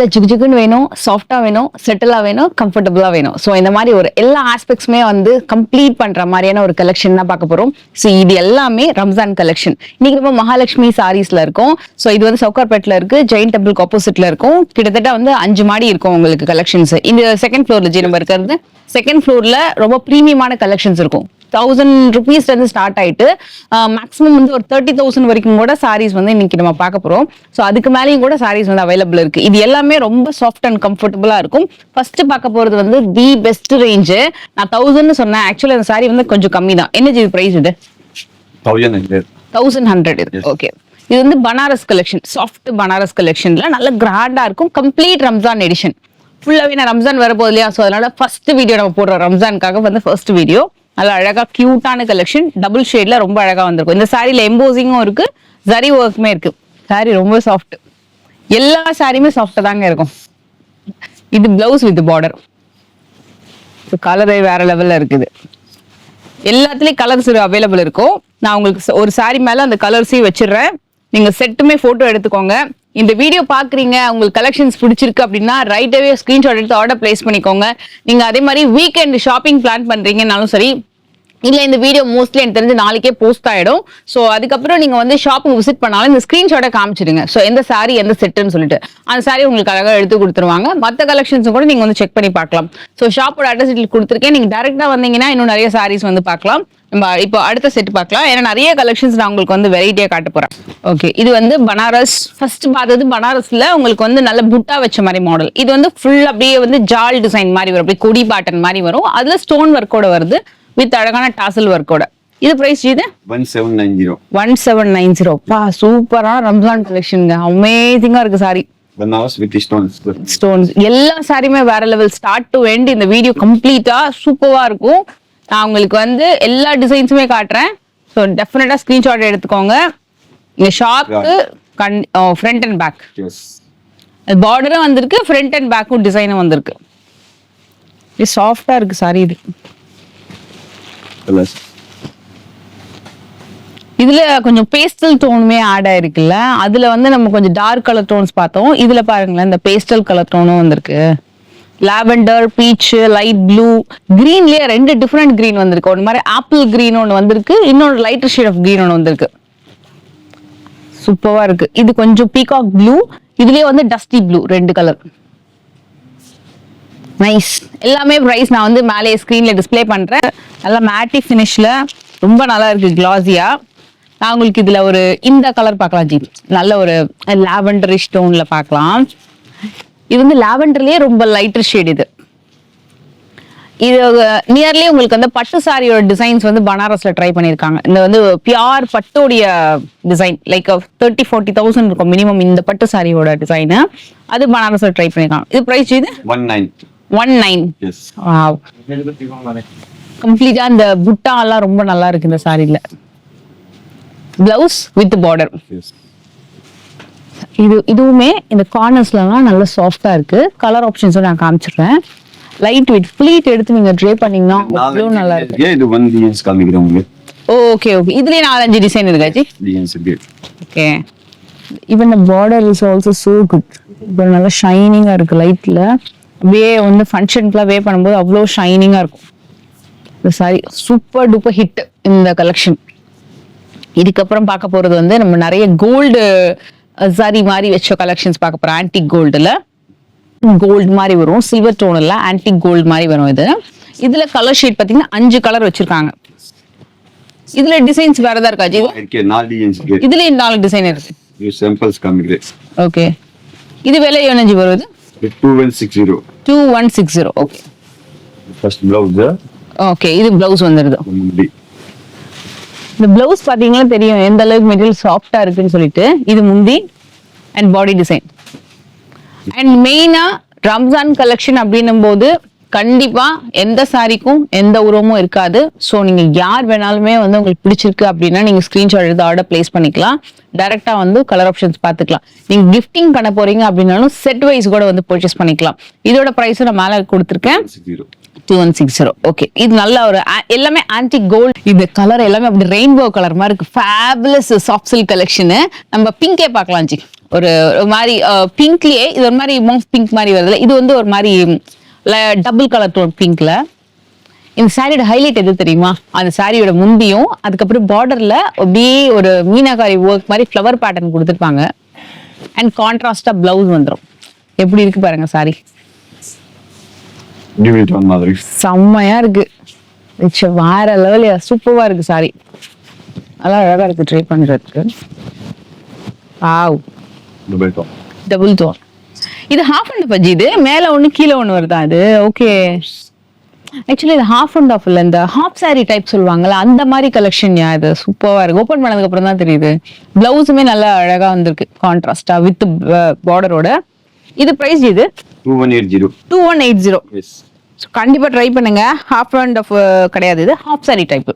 நல்ல ஜிகுன்னு வேணும், சாஃப்டா வேணும், செட்டிலா வேணும், கம்ஃபர்டபுளா வேணும். ஸோ இந்த மாதிரி ஒரு எல்லா ஆஸ்பெக்ட்ஸுமே வந்து கம்ப்ளீட் பண்ற மாதிரியான ஒரு கலெக்ஷன் தான் பார்க்க போறோம். ஸோ இது எல்லாமே ரம்ஜான் கலெக்ஷன். இன்னைக்கு நம்ம மகாலட்சுமி சாரீஸ்ல இருக்கோம். ஸோ இது வந்து சவுகார்பேட்ல இருக்கு, ஜெயின் டெம்பிளுக்கு ஆப்போசிட்ல இருக்கும். கிட்டத்தட்ட வந்து 5 மாடி இருக்கும் உங்களுக்கு கலெக்ஷன்ஸ். இந்த செகண்ட் ஃப்ளோர்ல நம்ம இருக்கிறது. செகண்ட் ஃப்ளோர்ல ரொம்ப பிரீமியமான கலெக்ஷன்ஸ் இருக்கும். 1000 rupees இருந்து ஸ்டார்ட் ஆயிட்டு மேக்ஸிமம் வந்து ஒரு 30,000 வரைக்கும் கூட சாரீஸ் வந்து இன்னைக்கு நம்ம பார்க்க போறோம். ஸோ அதுக்கு மேலேயும் கூட சாரீஸ் வந்து அவைலபிள் இருக்கு. இது எல்லாமே ரொம்ப சாஃப்ட் அண்ட் கம்ஃபர்டபுளா இருக்கும். ஃபர்ஸ்ட் பார்க்க போறது வந்து தி பெஸ்ட் ரேஞ்சு. நான் 1000 சொன்னேன், ஆக்சுவலி அந்த சாரி வந்து கொஞ்சம் கம்மி தான். என்ன ஜி பிரைஸ் இது? 1100 இது. ஓகே, இது வந்து பனாரஸ் கலெக்ஷன், சாஃப்ட் பனாரஸ் கலெக்ஷன்ல நல்ல கிராண்டா இருக்கும். Complete Ramzan edition. ஃபுல்லாவே நான் ரம்ஜான் வரப்போகுது இல்லையா, ஸோ அதனால ஃபர்ஸ்ட் வீடியோ நம்ம போடுறோம். ரம்ஜானுக்காக வந்து ஃபர்ஸ்ட் வீடியோ. நல்லா அழகா கியூட்டான கலெக்ஷன், டபுள் ஷேட்ல ரொம்ப அழகா வந்திருக்கும். இந்த சாரியில எம்போசிங்கும் இருக்கு, ஜரி ஒர்க்குமே இருக்கு. சாரி ரொம்ப சாஃப்ட், எல்லா சாரியுமே சாஃப்டா தாங்க இருக்கும். இது பிளவுஸ் வித் பார்டர். கலரே வேற லெவல்ல இருக்குது. எல்லாத்துலயும் கலர்ஸ் அவைலபிள் இருக்கும். நான் உங்களுக்கு ஒரு சாரி மேல அந்த கலர்ஸையும் வச்சிடுறேன். நீங்க செட்டுமே போட்டோ எடுத்துக்கோங்க. இந்த வீடியோ பாக்குறீங்க, உங்களுக்கு கலெக்ஷன்ஸ் பிடிச்சிருக்கு அப்படின்னா ரைட்டாவே ஸ்கிரீன்ஷாட் எடுத்து ஆர்டர் பிளேஸ் பண்ணிக்கோங்க. நீங்க அதே மாதிரி வீக்கெண்ட் ஷாப்பிங் பிளான் பண்றீங்கன்னாலும் சரி, இல்ல இந்த வீடியோ மோஸ்ட்லி எனக்கு தெரிஞ்சு நாளைக்கே போஸ்ட் ஆயிடும். ஸோ அதுக்கப்புறம் நீங்க வந்து ஷாப்புக்கு விசிட் பண்ணாலும் இந்த ஸ்கிரீன்ஷாட்டை காமிச்சிடுங்க. ஸோ எந்த சாரி எந்த செட்டுன்னு சொல்லிட்டு அந்த சாரி உங்களுக்கு அழகாக எடுத்து கொடுத்துருவாங்க. மற்ற கலெக்ஷன்ஸும் கூட நீங்க வந்து செக் பண்ணி பார்க்கலாம். ஸோ ஷாப்போட அட்ரஸ் கொடுத்துருக்கேன். நீங்க டேரக்டா வந்தீங்கன்னா இன்னும் நிறைய சாரீஸ் வந்து பார்க்கலாம். நம்ம இப்போ அடுத்த செட் பார்க்கலாம். ஏன்னா நிறைய கலெக்ஷன்ஸ் நான் உங்களுக்கு வந்து வெரைட்டியா காட்ட போறேன். ஓகே, இது வந்து பனாரஸ். ஃபர்ஸ்ட் பார்த்தது பனாரஸ்ல உங்களுக்கு வந்து நல்ல புட்டா வச்ச மாதிரி மாடல். இது வந்து ஃபுல் அப்படியே வந்து ஜால் டிசைன் மாதிரி வரும், அப்படியே கொடி பேட்டர்ன் மாதிரி வரும். அதுல ஸ்டோன் ஒர்க்கோட வருது வித் அழகான டாசல் ஒர்க்கோட. இது பிரைஸ் இது 1790. பா, சூப்பரான ரம்ஜான் கலெக்ஷனுங்க. அமேசிங்கா இருக்கு சாரி. Banaras with stones. எல்லா சாரியுமே வேற லெவல், ஸ்டார்ட் டு எண்ட். இந்த வீடியோ கம்ப்ளீட்டா சூப்பரா இருக்கும். நான் உங்களுக்கு வந்து எல்லா டிசைன்ஸுமே காட்டுறேன். ஸோ டெஃபினட்டா ஸ்கிரீன்ஷாட் எடுத்துக்கோங்க. இந்த ஷாப்க்கு ஃப்ரண்ட் அண்ட் பேக் பார்டரும் வந்திருக்கு, ஃப்ரண்ட் அண்ட் பேக்கும் டிசைனும் வந்திருக்கு. இது சாஃப்டா இருக்கு சாரி. இது இதுல கொஞ்சம் பேஸ்டல் டோனுமே ஆட் ஆயிருக்குல்ல, அதுல வந்து நம்ம கொஞ்சம் டார்க் கலர் டோன்ஸ் பார்த்தோம். இதுல பாருங்களேன், இந்த பேஸ்டல் கலர் டோனும் வந்திருக்கு. லாவெண்டர், பீச், லைட் ப்ளூ, கிரீன்லயே 2 டிஃபரெண்ட் கிரீன் வந்திருக்கு. ஒரு மாதிரி ஆப்பிள் கிரீன் ஒன்று வந்திருக்கு, இன்னொரு லைட்டர் ஷேட் ஆஃப் கிரீன் ஒன்று வந்திருக்கு. சூப்பரா இருக்கு. இது கொஞ்சம் பீகாக் ப்ளூ, இதுலயே வந்து டஸ்டி ப்ளூ, 2 கலர். நைஸ். எல்லாமே பிரைஸ் நான் வந்து மேலே ஸ்கிரீன்ல டிஸ்பிளே பண்றேன். நல்லா மேட்டி ஃபினிஷ்ல ரொம்ப நல்லா இருக்கு, கிளாஸியா. நான் உங்களுக்கு இதுல ஒரு இந்த கலர் பார்க்கலாம் ஜி. நல்ல ஒரு லாவெண்டரிஷ் டோன்ல பார்க்கலாம். இது வந்து லாவெண்டர்லயே ரொம்ப லைட்டர் ஷேட். இது நியர்லி உங்களுக்கு வந்து பட்டு சாரியோட டிசைன்ஸ் வந்து பனாரஸ்ல ட்ரை பண்ணிருக்காங்க. இந்த வந்து பியூர் பட்டோடைய டிசைன், லைக் 30,000-40,000 இருக்கும் மினிமம் இந்த பட்டு சாரியோட டிசைன். அது பனாரஸ்ல ட்ரை பண்ணிருக்காங்க. இது பிரைஸ் இது 19. வாவ், கம்ப்ளீட்டா இந்த புட்டா எல்லாம் ரொம்ப நல்லா இருக்கு இந்த சாரில. Blouse with border. இதுவுமே இந்த கார்னர்ஸ்லாம் நல்ல சாஃப்டா இருக்கு. கலர் ஆப்ஷன்ஸ் நான் காமிச்சிடுறேன். லைட் வெயிட் ஃப்ளீட் எடுத்து நீங்க ட்ரே பண்ணீங்கன்னா அவ்வளவு நல்லா இருக்கு. இது 1 டிசைன்ஸ் காமிக்கிறேன் உங்களுக்கு. ஓகே ஓகே, இதுலயே 4-5 டிசைன் இருக்காச்சு. Okay, even the border is also so good. இது நல்ல ஷைனிங்கா இருக்கு. லைட்ல அப்படியே வந்து ஃபங்க்ஷன்க்குலாம் வே பண்ணும்போது அவ்வளோ ஷைனிங்கா இருக்கும். இந்த சாரி சூப்பர் டூப்பர் ஹிட் இந்த கலெக்ஷன். இதுக்கப்புறம் பார்க்க போறது வந்து நம்ம நிறைய கோல்டு சாரி மாதிரி வச்ச கலெக்ஷன்ஸ் பார்க்க போறோம். ஆன்டிக் கோல்டுல கோல்டு மாதிரி வரும், சில்வர் டோன் இல்ல, ஆன்டிக் கோல்டு மாதிரி வரும். இதுல கலர் ஷீட் பாத்தீங்கன்னா 5 கலர் வச்சிருக்காங்க. இதுல டிசைன்ஸ் வேற ஏதாவது இருக்கா ஜி? இதுல 4 டிசைன் இருக்கு. இது சாம்பிள்ஸ் காமிக்கிறேன். ஓகே, இது விலை என்ன ஜி வருது? 2160. Okay, first blouse. ஓகே, இது ப்ளவுஸ் வந்துருது. இந்த ப்ளவுஸ் பாத்தீங்கன்னா தெரியும் எந்த அளவுக்கு மெட்டீரியல் சாஃப்டா இருக்குன்னு சொல்லிட்டு. இது முந்தி அண்ட் பாடி டிசைன். அண்ட் மெயினா ரம்ஜான் கலெக்ஷன் அப்படின்னும் போது கண்டிப்பா எந்த சாரிக்கும் எந்த உருவமும் இருக்காது. ஸோ நீங்க யார் வேணாலுமே வந்து உங்களுக்கு பிடிச்சிருக்கு அப்படின்னா நீங்க ஸ்கிரீன்ஷாட் எடுத்து ஆர்டர் பிளேஸ் பண்ணிக்கலாம். டைரக்டா வந்து கலர் ஆப்ஷன்ஸ் பாத்துக்கலாம். நீங்க கிஃப்டிங் பண்ண போறீங்க அப்படின்னாலும் செட் வைஸ் கூட வந்து பர்ச்சேஸ் பண்ணிக்கலாம். இதோட பிரைஸ் நான் மேல கொடுத்துருக்கேன் 2160. ஓகே, இது நல்ல ஒரு எல்லாமே ஆன்டிக் கோல்ட். இந்த கலர் எல்லாமே அப்படி ரெயின்போ கலர் மாதிரி இருக்கு. Fabulous soft silk collection. நம்ம பிங்கே பார்க்கலாம் ஜி. ஒரு ஒரு மாதிரி பிங்க்லயே இது ஒரு மாதிரி மோஃப் பிங்க் மாதிரி வருதுல, இது வந்து ஒரு மாதிரி டபுள் கலர் டோன் பிங்க்ல. இந்த சாரியோட ஹைலைட் எது தெரியுமா? அந்த சாரியோட முந்தியும் அதுக்கப்புறம் பார்டர்ல அப்படியே ஒரு மீனாகாரி ஒர்க் மாதிரி ஃப்ளவர் பேட்டர்ன் கொடுத்துருப்பாங்க. அண்ட் கான்ட்ராஸ்டா பிளவுஸ் வந்துடும். எப்படி இருக்கு பாருங்க சாரி, டியூல் டோன் மாதிரி. செம்மையா இருக்கு. வேற லெவலியா சூப்பரா இருக்கு சாரி. நல்லா அழகா இருக்கு ட்ரை பண்றதுக்கு. Wow, double tone. Double tone. இது ஹாஃப் அண்ட் பஜ்ஜி, இது மேல ஒண்ணு கீழே ஒண்ணு வருதா? இது ஓகே. ஆக்சுவலி இது ஹாஃப் அண்ட் ஆஃப் இல்ல, இந்த ஹாஃப் சாரி டைப் சொல்லுவாங்கல்ல அந்த மாதிரி கலெக்ஷன். இது சூப்பரா இருக்கு. ஓபன் பண்ணதுக்கு அப்புறம் தான் தெரியுது. பிளவுஸுமே நல்லா அழகா வந்திருக்கு கான்ட்ராஸ்டா வித் பார்டரோட. இது பிரைஸ் இது 2180. 2180. எஸ். கண்டிப்பா ட்ரை பண்ணுங்க. ஹாஃப் அண்ட் ஆஃப் கிடையாது, இது ஹாஃப் சாரி டைப்.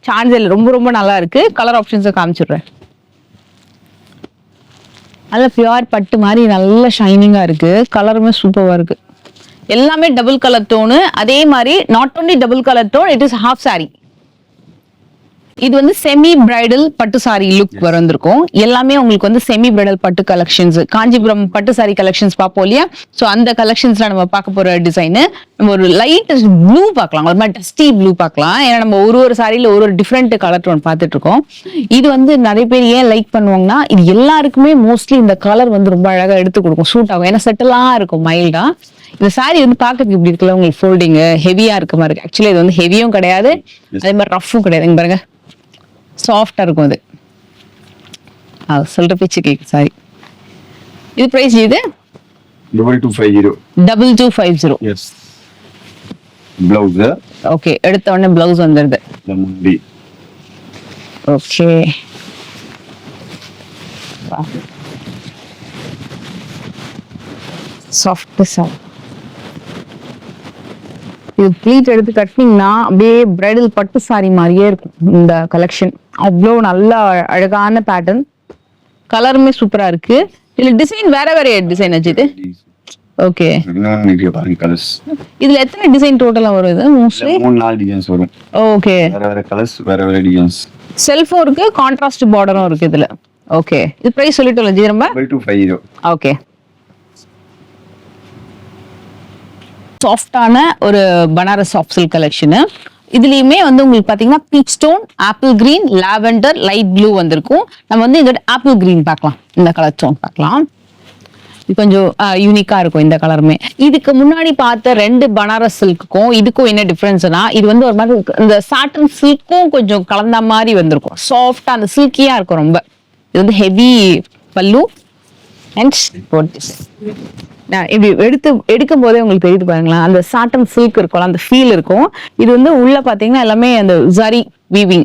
சான்சல் ரொம்ப ரொம்ப நல்லா இருக்கு. கலர் ஆப்ஷன்ஸை காமிச்சிடுறேன். நல்ல பியூர் பட்டு மாதிரி நல்ல ஷைனிங்கா இருக்கு. கலருமே சூப்பரா இருக்கு. எல்லாமே டபுள் கலர் டோனு. அதே மாதிரி not only double colour tone, it is half sari. இது வந்து செமி பிரைடல் பட்டு சாரி லுக் வந்திருக்கும். எல்லாமே உங்களுக்கு வந்து செமி பிரைடல் பட்டு கலெக்ஷன்ஸ், காஞ்சிபுரம் பட்டு சாரி கலெக்ஷன்ஸ் பார்ப்போம் இல்லையா? ஸோ அந்த கலெக்ஷன்ஸ்ல நம்ம பார்க்க போற டிசைன் நம்ம ஒரு லைட் ப்ளூ பார்க்கலாம், ஒரு மாதிரி டஸ்டி ப்ளூ பார்க்கலாம். ஏன்னா நம்ம ஒரு சாரியில ஒரு டிஃப்ரெண்ட் கலர் டோன் பார்த்துட்டு இருக்கோம். இது வந்து நிறைய பேர் ஏன் லைக் பண்ணுவாங்கன்னா, இது எல்லாருக்குமே மோஸ்ட்லி இந்த கலர் வந்து ரொம்ப அழகா எடுத்து கொடுக்கும், சூட் ஆகும். ஏன்னா செட்டிலா இருக்கும் மைல்டா. இந்த சாரி வந்து பாக்கிறதுக்கு இப்படி இருக்குல்ல, உங்களுக்கு ஃபோல்டிங் ஹெவியா இருக்க மாதிரி இருக்கு. ஆக்சுவலி இது வந்து ஹெவியும் கிடையாது, அதே மாதிரி ரஃப்பும் கிடையாது. இங்க பாருங்க, சாஃப்டா இருக்கும் அது. சொல்ற பேச்சு கேக்கு சாரி. இது பிரைஸ் இது 2250. 2250. எஸ். பிளவுஸ் ஓகே, எடுத்த உடனே பிளவுஸ் வந்துருது. முந்தி. Okay, soft sorry. இது ப்ளீட் எடுத்து கட்டினீங்கன்னா அப்படியே பிரைடல் பட்டு சாரி மாதிரியே இருக்கும் இந்த கலெக்ஷன். அவ்வளோ நல்ல அழகான பேட்டர்ன், கலருமே சூப்பரா இருக்கு. இதுல டிசைன் வேற வேற டிசைன் வச்சுது. ஓகே, பாருங்க கலர்ஸ். இதுல எத்தனை டிசைன் டோட்டலா வரும்? இது மோஸ்ட்லி 3-4 டிசைன்ஸ் வரும். ஓகே, வேற வேற கலர்ஸ், வேற வேற டிசைன்ஸ். செல்ஃபும் இருக்கு, கான்ட்ராஸ்ட் பார்டரும் இருக்கு இதுல. ஓகே, இது பிரைஸ் சொல்லிட்டோம்ல ஜி நம்ம. 2250. ஓகே, சாஃப்டான ஒரு பனாரஸ் சாஃப்ட் சில்க் கலெக்ஷன். இதுலயுமே வந்து உங்களுக்கு பாத்தீங்கன்னா beach stone, apple green, lavender, light blue வந்திருக்கும். நம்ம வந்து இந்த ஆப்பிள் கிரீன் பார்க்கலாம், இந்த கலர் ஸ்டோன் பார்க்கலாம். இது கொஞ்சம் யூனிக்கா இருக்கும் இந்த கலருமே. இதுக்கு முன்னாடி பார்த்த 2 பனாரஸ் சில்க்குக்கும் இதுக்கும் என்ன டிஃபரன்ஸ்னா, இது வந்து ஒரு மாதிரி இந்த சாட்டன் சில்க்கும் கொஞ்சம் கலந்த மாதிரி வந்திருக்கும். சாஃப்டா அந்த சில்கியா இருக்கும் ரொம்ப. இது வந்து ஹெவி பல்லு அண்ட் நான் இப்படி எடுக்கும் போதே உங்களுக்கு தெரியுது பாருங்களேன், அந்த சாட்டன் சில்க் இருக்கும், அந்த ஃபீல் இருக்கும். இது வந்து உள்ள பாத்தீங்கன்னா எல்லாமே அந்த zari weaving,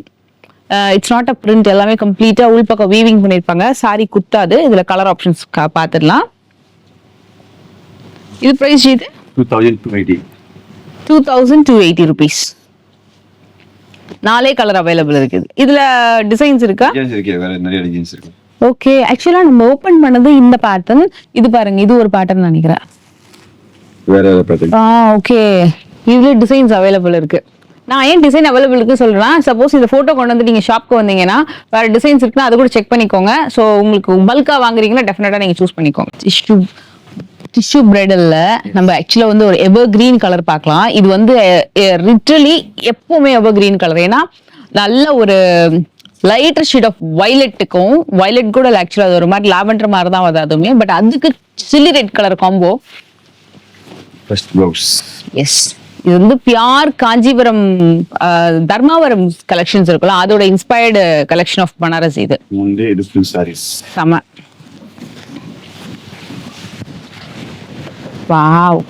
it's not a print, எல்லாமே கம்ப்ளீட்டா உள் பக்கம் வீவிங் பண்ணிருப்பாங்க. சாரி குத்தாது. இதுல கலர் ஆப்ஷன்ஸ் பாத்துடலாம். இது பிரைஸ் இது 2280. 2280 rupees. 4 கலர் அவைலபிள் இருக்குது. இதுல டிசைன்ஸ் இருக்கா? டிசைன்ஸ் இருக்கு, வேற நிறைய டிசைன்ஸ் இருக்கு. ஓகே, ஆக்சுவலா நம்ம ஓபன் பண்ணது இந்த பேட்டர்ன். இது பாருங்க, இது ஒரு பேட்டர்ன் நினைக்கிறேன். வேற வேற பேட்டர்ன். ஓகே, இதுல டிசைன்ஸ் அவைலபிள் இருக்கு. நான் ஏன் டிசைன் அவைலபிள் இருக்கு சொல்றேன், சப்போஸ் இந்த போட்டோ கொண்டு வந்து நீங்க ஷாப்க்கு வந்தீங்கன்னா வேற டிசைன்ஸ் இருக்குன்னா அது கூட செக் பண்ணிக்கோங்க. ஸோ உங்களுக்கு பல்கா வாங்குறீங்கன்னா டெஃபினட்டா நீங்க சூஸ் பண்ணிக்கோங்க. டிஷ்யூ பிரைடல்ல நம்ம ஆக்சுவலா வந்து ஒரு எவர் கிரீன் கலர் பார்க்கலாம். இது வந்து லிட்டரலி எப்பவுமே எவர் கிரீன் கலர். ஏன்னா நல்ல ஒரு லைட்டர் ஷேட் ஆஃப் வயலட்டுக்கும், வயலட் கூட ஆக்சுவலா அது ஒரு மாதிரி லாவெண்டர் மாதிரி தான் வருது அதுவுமே, பட் அதுக்கு chilli red colour combo. First blouse. Yes, இது வந்து பியூர் காஞ்சிபுரம் தர்மாவரம் கலெக்ஷன்ஸ் இருக்குல்ல, அதோட இன்ஸ்பயர்டு கலெக்ஷன் ஆஃப் பனாரஸ். இது முந்தி இது ஃபுல் சாரீஸ். செம. வாவ்,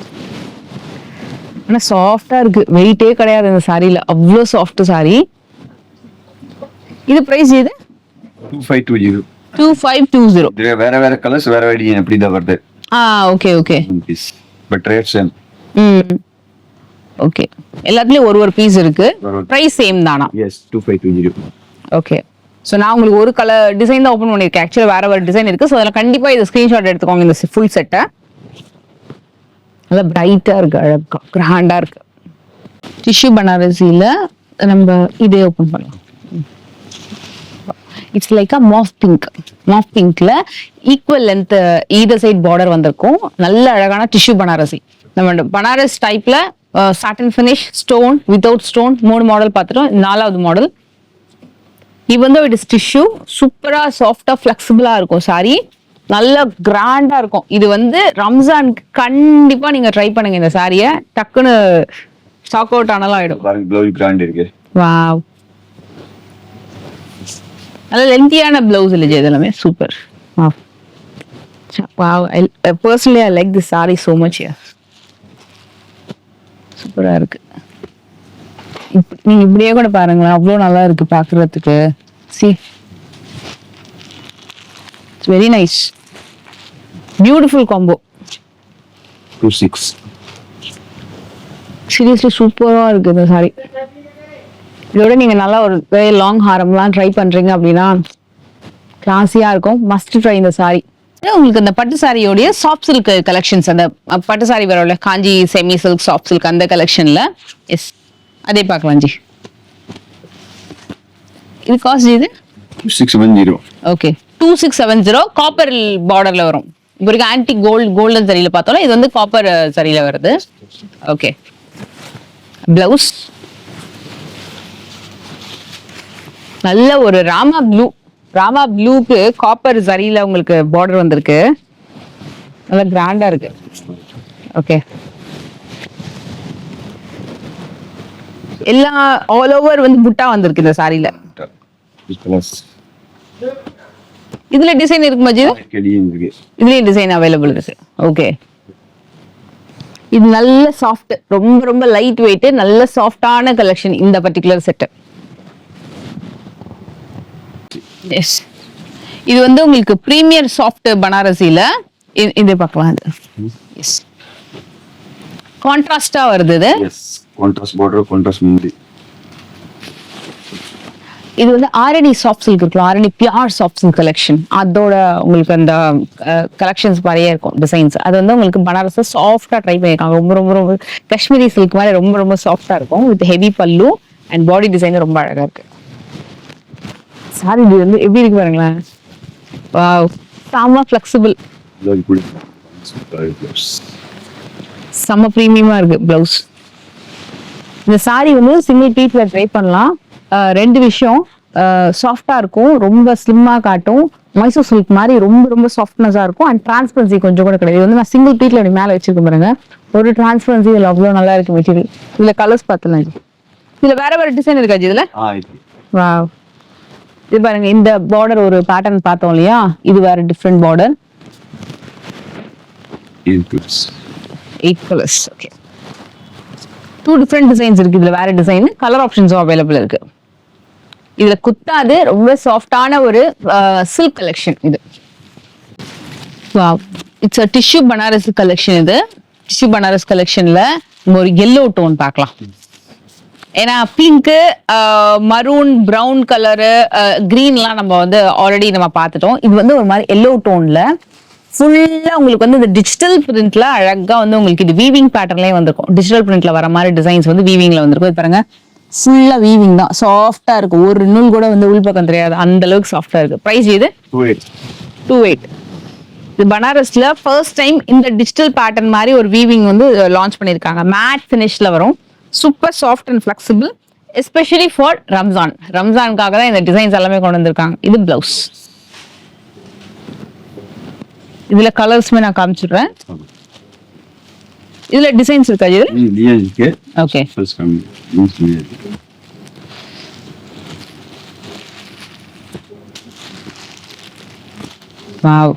ஆனா சாஃப்டா இருக்கு, வெயிட்டே கிடையாது இந்த சாரியில, அவ்வளோ சாஃப்ட் சாரி. இது பிரைஸ் இது 2520. 2520. இதுல வேற வேற கலர்ஸ், வேற வேற டிசைன் எப்படி தான் வருது. Okay okay, but rate same. Okay, எல்லாத்துலயும் ஒரு பீஸ் இருக்கு. பிரைஸ் சேம் தானா? எஸ், 2520. ஓகே, சோ நான் உங்களுக்கு ஒரு கலர் டிசைன் தான் ஓபன் பண்ணிருக்கேன். ஆக்சுவலா வேற டிசைன் இருக்கு. சோ அதெல்லாம் கண்டிப்பா இது ஸ்கிரீன்ஷாட் எடுத்துக்கோங்க. இந்த ஃபுல் செட்டை நல்லா பிரைட்டா இருக்கு, அழகா கிராண்டா இருக்கு. டிஷ்யூ பனாரசியில நம்ம இதே ஓபன் பண்ணலாம். இட்ஸ் லைக் அ மாஃப் பிங்க்ல equal length either side border வந்திருக்கும். நல்ல அழகான டிஷ்யூ பனாரசி. நம்ம பனாரஸ் டைப்ல satin finish, stone, without stone 3 model பார்த்துட்டோம். 4வது மாடல். இது வந்து இட் இஸ் டிஷ்யூ. சூப்பரா சாஃப்டா ஃபிளெக்சிபிளா இருக்கும் சாரி. நல்ல கிராண்டா இருக்கும். இது வந்து ரம்ஜானுக்கு கண்டிப்பா நீங்க ட்ரை பண்ணுங்க இந்த சாரியை. டக்குன்னு ஸ்டாக் அவுட் ஆனாலும் ஆயிடும். பாருங்க ப்ளவுஸ் கிராண்ட் இருக்கு. வாவ், நல்ல லென்த்தியான பிளவுஸ் இல்லை இதெல்லாமே super. Wow, personally I like this sorry so much. சூப்பரா இருக்கு. நீங்க இப்படியே கூட பாருங்களேன், அவ்வளோ நல்லா இருக்கு பாக்குறதுக்கு. C, it's very nice, beautiful combo. 26. Seriously சூப்பரா இருக்கு இந்த சாரி. இதோட நீங்க நல்லா ஒரு வெரி லாங் ஹாரம்லாம் ட்ரை பண்றீங்க அப்படின்னா கிளாஸியா இருக்கும். மஸ்ட் ட்ரை இந்த சாரி. உங்களுக்கு இந்த பட்டு சாரியோடைய சாஃப்ட் சில்க் கலெக்ஷன்ஸ், அந்த பட்டு சாரி வரோம்ல, காஞ்சி செமி சில்க், சாஃப்ட் சில்க், அந்த கலெக்ஷன்ல எஸ் அதே பார்க்கலாம் ஜி. இது காஸ்ட் இது 2670. ஓகே, 2670 காப்பர் பார்டர்ல வரும். இப்போ இருக்க ஆன்டி கோல்டன் சரியில பார்த்தோம்னா இது வந்து காப்பர் சரியில வருது. ஓகே, பிளவுஸ் நல்ல ஒரு ராமா ப்ளூக்கு காப்பர் சரியில உங்களுக்கு பார்டர் வந்திருக்கு. நல்லா கிராண்டா இருக்கு. ஓகே, எல்லா ஆல் ஓவர் வந்து புட்டா வந்திருக்கு இந்த சாரில. இதுல டிசைன் இருக்கு மஜித்? இதுலயும் டிசைன் அவைலபிள் இருக்கு. ஓகே, இது நல்ல சாஃப்ட், ரொம்ப ரொம்ப லைட் வெயிட், நல்ல சாஃப்டான கலெக்ஷன் இந்த பர்டிகுலர் செட். எஸ், இது வந்து உங்களுக்கு பிரீமியர் சாஃப்ட் பனாரசில இது பார்க்கலாம். எஸ், கான்ட்ராஸ்டா வருது இது. எஸ், கான்ட்ராஸ்ட் பார்டர், கான்ட்ராஸ்ட் முந்தி. இது வந்து ஆரணி சாஃப்ட் சில்க் இருக்கும், Arani pure soft silk collection. அதோட உங்களுக்கு அந்த கலெக்ஷன்ஸ் மாதிரியே இருக்கும் டிசைன்ஸ். அது வந்து உங்களுக்கு பனாரஸ் சாஃப்டா ட்ரை பண்ணிருக்காங்க. ரொம்ப ரொம்ப ரொம்ப காஷ்மீரி சில்க் மாதிரி ரொம்ப ரொம்ப சாஃப்டா இருக்கும். வித் ஹெவி பல்லு அண்ட் பாடி டிசைன் ரொம்ப அழகா இருக்கு. சாரி இது வந்து எப்படி இருக்கு பாருங்களேன். வாவ், செம ஃபிளெக்சிபிள், செம பிரீமியமா இருக்கு பிளவுஸ். இந்த சாரி வந்து சிங்கிள் பீஸ்ல ட்ரை பண்ணலாம். 2 விஷயம், சாஃப்டா இருக்கும், ரொம்ப ஸ்லிம்மா காட்டும், மைசூர் சில்க் மாதிரி ரொம்ப ரொம்ப சாஃப்ட்னஸா இருக்கும். அண்ட் டிரான்ஸ்பரன்சி கொஞ்சம் கூட கிடையாது. இது வந்து நான் சிங்கிள் பீஸ்ல இப்படி மேல வச்சிருக்கேன் பாருங்க. ஒரு டிரான்ஸ்பரன்சி இதுல அவ்வளவு நல்லா இருக்கு மெட்டீரியல். இதுல கலர்ஸ் பார்த்தலாம். இதுல வேற வேற டிசைன் இருக்காச்சு இதுல. வாவ், இது பாருங்க, இந்த பார்டர் ஒரு பேட்டர்ன் பார்த்தோம் இல்லையா, இது வேற different border. 8 colours. Okay, 2 different designs இருக்கு. இதுல வேற டிசைன், கலர் ஆப்ஷன்ஸும் அவைலபிள் இருக்கு. இதுல குத்தாது, ரொம்ப சாஃப்டான ஒரு சில்க் கலெக்ஷன் இது. Wow, it's a tissue Banaras collection. இது டிஷ்யூ பனாரஸ் கலெக்ஷன்ல ஒரு yellow டோன் பார்க்கலாம். ஏன்னா பிங்க்கு, மரூன், பிரவுன் கலரு, கிரீன்லாம் நம்ம வந்து ஆல்ரெடி நம்ம பார்த்துட்டோம். இது வந்து ஒரு மாதிரி எல்லோ டோன்ல ஃபுல்லா உங்களுக்கு வந்து இந்த டிஜிட்டல் பிரிண்ட்ல அழகா வந்து உங்களுக்கு இது வீவிங் பேட்டர்ன்லயே வந்திருக்கும். டிஜிட்டல் பிரிண்ட்ல வர மாதிரி டிசைன்ஸ் வந்து வீவிங்ல வந்திருக்கும். இது பாருங்க, ஃபுல்லா வீவிங் தான், சாஃப்டா இருக்கு. ஒரு நூல் கூட வந்து உள்பக்கம் தெரியாது, அந்த அளவுக்கு சாஃப்டா இருக்கு. பிரைஸ் இது 28. இது பனாரஸ்ல ஃபர்ஸ்ட் டைம் இந்த டிஜிட்டல் பேட்டர்ன் மாதிரி ஒரு வீவிங் வந்து லான்ச் பண்ணிருக்காங்க. மேட் ஃபினிஷ்ல வரும். Super soft and flexible, especially for ரம்ஜானுக்காக தான் இந்த டிசைன்ஸ் எல்லாமே கொண்டு வந்திருக்காங்க. இது பிளவுஸ். இதுல கலர்ஸ்மே நான் காமிச்சிடுறேன். இதுல டிசைன்ஸ் இருக்கா இது? ஓகே, வாவ்,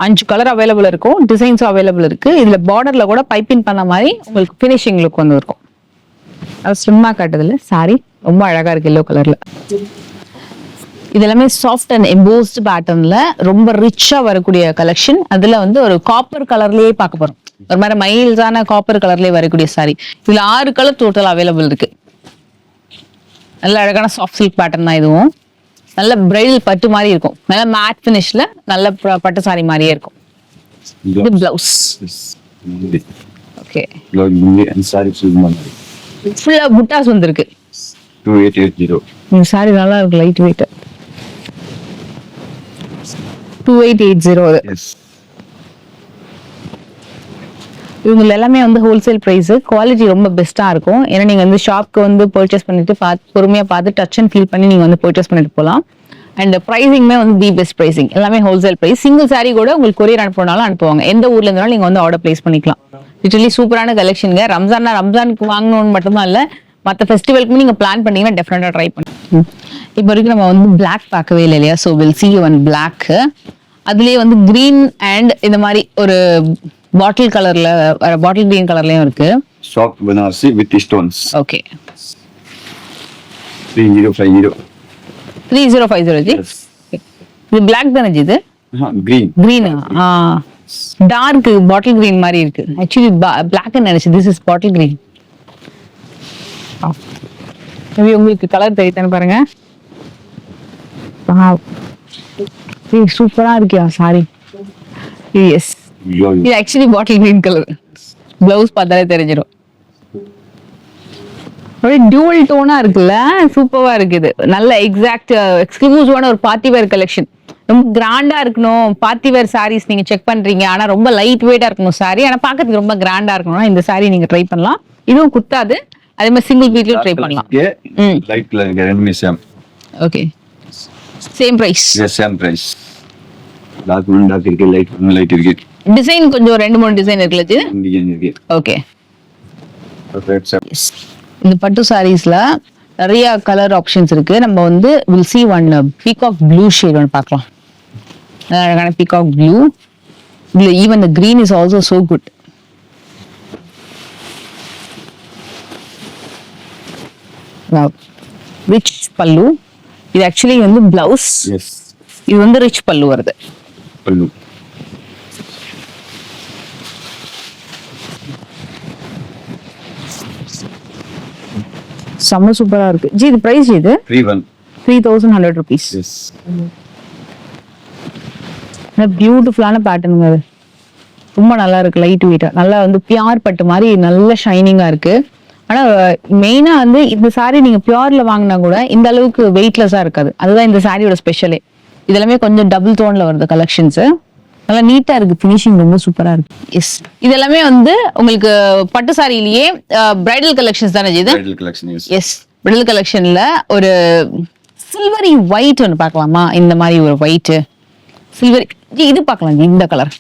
5 கலர் அவைலபிள் இருக்கும். டிசைன்ஸும் அவைலபிள் இருக்கு. இதுல பார்டர்ல கூட பைப்பிங் பண்ண மாதிரி உங்களுக்கு ஃபினிஷிங் லுக் வந்து இருக்கும். அது ஸ்லிம்மா காட்டுதுல சாரி, ரொம்ப அழகா இருக்கு எல்லோ கலர்ல. இது எல்லாமே சாஃப்ட் அண்ட் எம்போஸ்ட் பேட்டர்ன்ல ரொம்ப ரிச்சா வரக்கூடிய கலெக்ஷன். அதுல வந்து ஒரு காப்பர் கலர்லயே பார்க்க போறோம். ஒரு மாதிரி மைல்டான காப்பர் கலர்லயே வரக்கூடிய சாரி. இதுல 6 கலர் டோட்டல் அவைலபிள் இருக்கு. நல்ல அழகான சாஃப்ட் சில்க் பேட்டர்ன் தான் இதுவும். நல்ல பிரைடல் பட்டு மாதிரி இருக்கும். நல்ல மேட் ஃபினிஷ்ல நல்ல பட்டு சாரி மாதிரியே இருக்கும். இது பிளவுஸ். ஓகே, ஃபுல்லா ஃபுல்லா புட்டாஸ் வந்திருக்கு. 2880. இந்த சாரி நல்லா இருக்கு, லைட் வெயிட். 2880 அது. Yes. இவங்க எல்லாமே வந்து ஹோல்சேல் பிரைஸ், குவாலிட்டி ரொம்ப பெஸ்டா இருக்கும். ஏன்னா நீங்க வந்து ஷாப்க்கு வந்து பர்ச்சேஸ் பண்ணிட்டு பொறுமையா பார்த்து டச் அண்ட் ஃபீல் பண்ணி நீங்க வந்து பர்ச்சேஸ் பண்ணிட்டு போகலாம். அண்ட் ப்ரைசிங்மே வந்து தி பெஸ்ட் ப்ரைசிங், எல்லாமே ஹோல்சேல் பிரைஸ். சிங்கிள் சாரி கூட உங்களுக்கு கொரியர் அனுப்பினாலும் அனுப்புவாங்க. எந்த ஊர்ல இருந்தாலும் நீங்க வந்து ஆர்டர் பிளேஸ் பண்ணிக்கலாம். லிட்டரலி சூப்பரான கலெக்ஷனுங்க. ரம்ஜானுக்கு வாங்கணும்னு மட்டும்தான் இல்ல, மற்ற ஃபெஸ்டிவலுக்குமே நீங்க பிளான் பண்ணீங்கன்னா டெஃபினட்டா ட்ரை பண்ணுங்க. இப்போ வரைக்கும் நம்ம வந்து பிளாக் பார்க்கவே இல்லை இல்லையா? So will see one black. அதுலயே வந்து கிரீன் அண்ட் இந்த மாதிரி ஒரு பாட்டில் கலர்ல, பாட்டில் கிரீன் கலர்லயும் இருக்கு. Soft Banarasi with stones. Okay, 3050. 3050 ஜி. Yes. இது பிளாக் தானே ஜி? இது Green. Green, dark bottle green மாதிரி இருக்கு. ஆக்சுவலி பிளாக் நினைச்சு, திஸ் இஸ் பாட்டில் கிரீன். உங்களுக்கு கலர் தெரியுதானு பாருங்க. சூப்பரா இருக்கியா சாரி. Yes, Yo. இது actually bottle green colour. Blouse பார்த்தாலே தெரிஞ்சிடும். டியூவல் டோனா இருக்குல்ல, சூப்பரா இருக்குது. நல்ல எக்ஸாக்ட் எக்ஸ்க்ளூசிவான ஒரு பார்ட்டி வேர் கலெக்ஷன். ரொம்ப கிராண்டா இருக்கணும் பார்ட்டி வேர் சாரீஸ் நீங்க செக் பண்றீங்க, ஆனா ரொம்ப லைட் வெயிட்டா இருக்கணும் சாரி, ஆனா பாக்கிறதுக்கு ரொம்ப கிராண்டா இருக்கணும்னா இந்த சாரி நீங்க ட்ரை பண்ணலாம். இதுவும் குத்தாது, அதே மாதிரி சிங்கிள் பீட்லயும் ட்ரை பண்ணலாம். Light color ரெண்டுமே same. Okay, same price. Yes, same price. Dark one dark இருக்கு, லைட் ஒன் லைட் இருக்கு. டிசைன் கொஞ்சம் 2-3 டிசைன் இருக்குல்ல ஜி? டிசைன் இருக்கு. Okay, Perfect same. இந்த பட்டு சாரீஸ்ல நிறைய கலர் ஆப்ஷன்ஸ் இருக்கு. நம்ம வந்து will see one peacock blue shade ஒன்று பார்க்கலாம். அழகான பீகாக் ப்ளூ. இதுல even the green is also so good. Wow. Rich பல்லு. இது ஆக்சுவலி வந்து பிளவுஸ். Yes. இது வந்து ரிச் பல்லு வருது. பல்லு. செம்ம சூப்பரா இருக்கு ஜி. இது பிரைஸ் இது 3100 rupees. Yes. பியூட்டிஃபுல்லான பேட்டர்னுங்க அது. ரொம்ப நல்லா இருக்கு, லைட் வெயிட்டா, நல்லா வந்து பியூர் பட்டு மாதிரி நல்ல ஷைனிங்கா இருக்கு. ஆனா மெயினா வந்து இந்த சாரி நீங்க பியூர்ல வாங்கினா கூட இந்த அளவுக்கு வெயிட்லெஸ்ஸா இருக்காது. அதுதான் இந்த சாரியோட ஸ்பெஷலே. இதெல்லாமே கொஞ்சம் டபுள் டோன்ல வருது கலெக்ஷன்ஸ். நல்லா நீட்டா இருக்கு, ஃபினிஷிங் ரொம்ப சூப்பரா இருக்கு. எஸ், இதெல்லாமே வந்து உங்களுக்கு பட்டு சாரியிலேயே பிரைடல் கலெக்ஷன்ஸ் தானே இது? Bridal collection. Yes. Yes, bridal கலெக்ஷன்ல ஒரு சில்வரி ஒயிட் ஒன்று பார்க்கலாமா? இந்த மாதிரி ஒரு ஒயிட் சில்வரி, இது பார்க்கலாம் ஜி. இந்த colour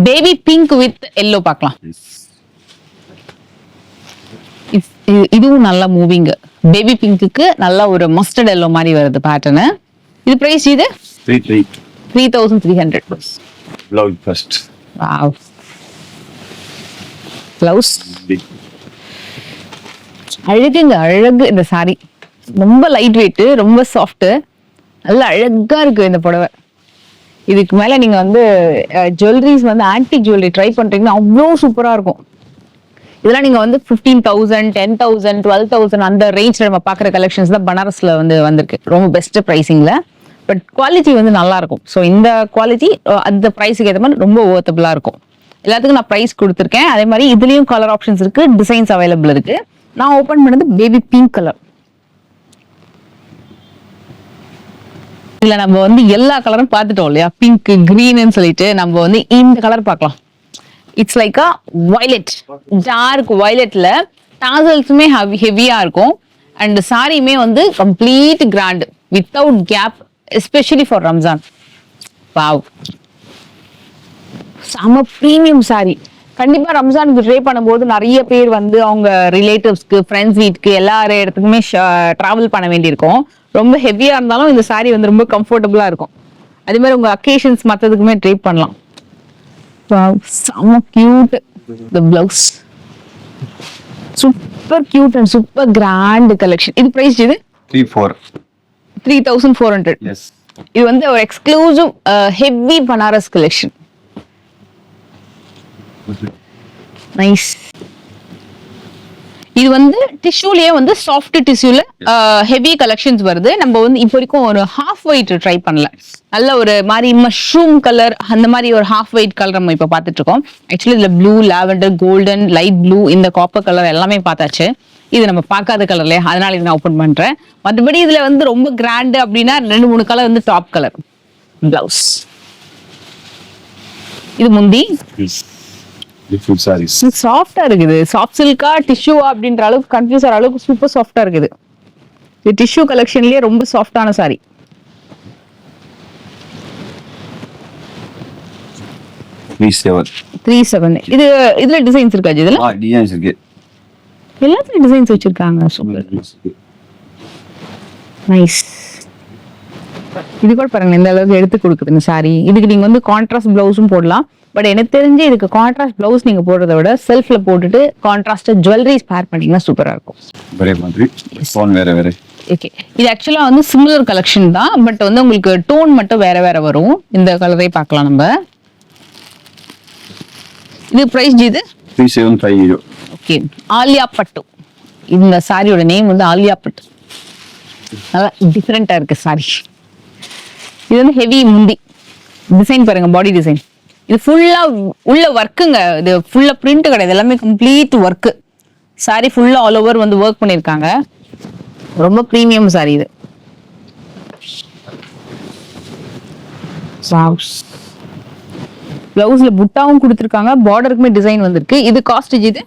baby pink with yellow பார்க்கலாம். Yes. இதுவும் நல்லா மூவிங். பேபி பிங்க்குக்கு நல்லா ஒரு மஸ்டர்ட் எல்லோ மாதிரி வருது பேட்டர்னு. இது பிரைஸ் இது 3300. Blouse first. Wow. Blouse Big. அழகுங்க, அழகு. இந்த சாரி ரொம்ப லைட் வெயிட், ரொம்ப சாஃப்ட், நல்ல அழகா இருக்கு இந்த புடவை. இதுக்கு மேல நீங்க வந்து ஜுவல்லரிஸ் வந்து ஆன்டிக் ஜுவல்லரி ட்ரை பண்றீங்கன்னா அவ்வளோ சூப்பரா இருக்கும். இதெல்லாம் நீங்க வந்து 15,000, 10,000, 12,000 அந்த ரேஞ்ச்ல நம்ம பாக்குற கலெக்ஷன்ஸ் தான் பனாரஸ்ல வந்து வந்திருக்கு, ரொம்ப பெஸ்ட் பிரைசிங்ல. பட் குவாலிட்டி வந்து நல்லா இருக்கும். ஸோ இந்த குவாலிட்டி அந்த ப்ரைஸுக்கு ஏற்ற மாதிரி ரொம்ப ஒர்த்தபிளா இருக்கும். எல்லாத்துக்கும் நான் ப்ரைஸ் கொடுத்துருக்கேன். அதே மாதிரி இதுலயும் கலர் ஆப்ஷன்ஸ் இருக்கு, டிசைன்ஸ் அவைலபிள் இருக்கு. நான் ஓபன் பண்ணது பேபி பிங்க் கலர். இல்ல நம்ம வந்து எல்லா கலரும் பார்த்துட்டோம் இல்லையா, பிங்க் கிரீன்னு சொல்லிட்டு நம்ம வந்து இந்த கலர் பார்க்கலாம். It's like a violet, dark வயலட்ல டாசல்ஸுமே ஹெவியா இருக்கும். அண்ட் சாரியுமே வந்து complete grand without gap, especially for Ramzan. Wow, செம ப்ரீமியம் சாரி. கண்டிப்பா ரம்ஜானுக்கு ட்ரை பண்ணும்போது நிறைய பேர் வந்து அவங்க ரிலேட்டிவ்ஸ்க்கு, ஃப்ரெண்ட்ஸ் வீட்டுக்கு, எல்லா இடத்துக்குமே டிராவல் பண்ண வேண்டியிருக்கும். ரொம்ப ஹெவியா இருந்தாலும் இந்த சாரி வந்து ரொம்ப கம்ஃபர்டபுளா இருக்கும். அதே மாதிரி உங்க அக்கேஷன்ஸ் மற்றதுக்குமே ட்ரை பண்ணலாம். செம cute. The blouse super cute and super grand collection. இது பிரைஸ் இது 3400. Yes. இது வந்து ஒரு exclusive heavy Banaras collection. Nice. இது வந்து டிஷ்யூலயே வந்து சாஃப்ட் டிஷ்யூல ஹெவி கலெக்ஷன்ஸ் வருது. நம்ம வந்து இப்போ வரைக்கும் ஒரு ஹாஃப் ஒயிட் ட்ரை பண்ணல. நல்ல ஒரு மாதிரி மஷ்ரூம் கலர், அந்த மாதிரி ஒரு ஹாஃப் ஒயிட் கலர் நம்ம இப்போ பார்த்துட்டு இருக்கோம். ஆக்சுவலி இதுல blue, lavender, golden, light blue, இந்த காப்பர் கலர் எல்லாமே பார்த்தாச்சு. இது நம்ம பார்க்காத கலர்லயே, அதனால இது நான் ஓப்பன் பண்றேன். மற்றபடி இதுல வந்து ரொம்ப கிராண்ட் அப்படின்னா 2-3 கலர் வந்து டாப் கலர். பிளவுஸ் இது முந்தி. ஃபுல் சாரீஸ் சாஃப்டா இருக்குது. சாஃப்ட் சில்கா டிஷ்யூவா அப்படின்ற அளவுக்கு கன்ஃபியூஸ் ஆகிற அளவுக்கு சூப்பர் சாஃப்டா இருக்குது. இது டிஷ்யூ கலெக்ஷன்லயே ரொம்ப சாஃப்டான சாரி. $3,700. இது இதுல டிசைன்ஸ் இருக்கா இதுல? டிசைன்ஸ் இருக்கு. எல்லாத்துலயும் டிசைன்ஸ் வச்சிருக்காங்க. Super nice. இது கூட பாருங்க இந்த அளவுக்கு எடுத்து கொடுக்குது இந்த சாரி. இதுக்கு நீங்க வந்து கான்ட்ராஸ்ட் பிளவுஸும் போடலாம். பட் எனக்கு தெரிஞ்சு இதுக்கு கான்ட்ராஸ்ட் பிளவுஸ் நீங்க போடுறத விட செல்ஃப்ல போட்டுட்டு கான்ட்ராஸ்ட் ஜுவல்லரிஸ் பேர் பண்ணீங்கன்னா சூப்பரா இருக்கும். ஒரே மாதிரி ஸ்டோன் வேற வேற. ஓகே, இது ஆக்சுவலா வந்து சிமிலர் கலெக்ஷன் தான். பட் வந்து உங்களுக்கு டோன் மட்டும் வேற வேற வரும். இந்த கலரை பார்க்கலாம் நம்ம. இது பிரைஸ் இது 3750. ஓகே, ஆலியா பட்டு. இந்த சாரியோட நேம் வந்து ஆலியா பட்டு. நல்லா டிஃப்ரெண்டா இருக்கு சாரி. இது வந்து ஹெவி முந்தி. டிசைன் பாருங்க, பாடி டிசைன். இது ஃபுல்லா உள்ள ஒர்க்குங்க. இது ஃபுல்லா பிரிண்ட் கிடையாது, எல்லாமே கம்ப்ளீட் ஒர்க். சாரி ஃபுல்லா ஆல் ஓவர் வந்து ஒர்க் பண்ணிருக்காங்க. ரொம்ப பிரீமியம் சாரி இது. பிளவுஸ்ல புட்டாவும் கொடுத்துருக்காங்க, பார்டருக்குமே டிசைன் வந்திருக்கு. இது காஸ்ட் இது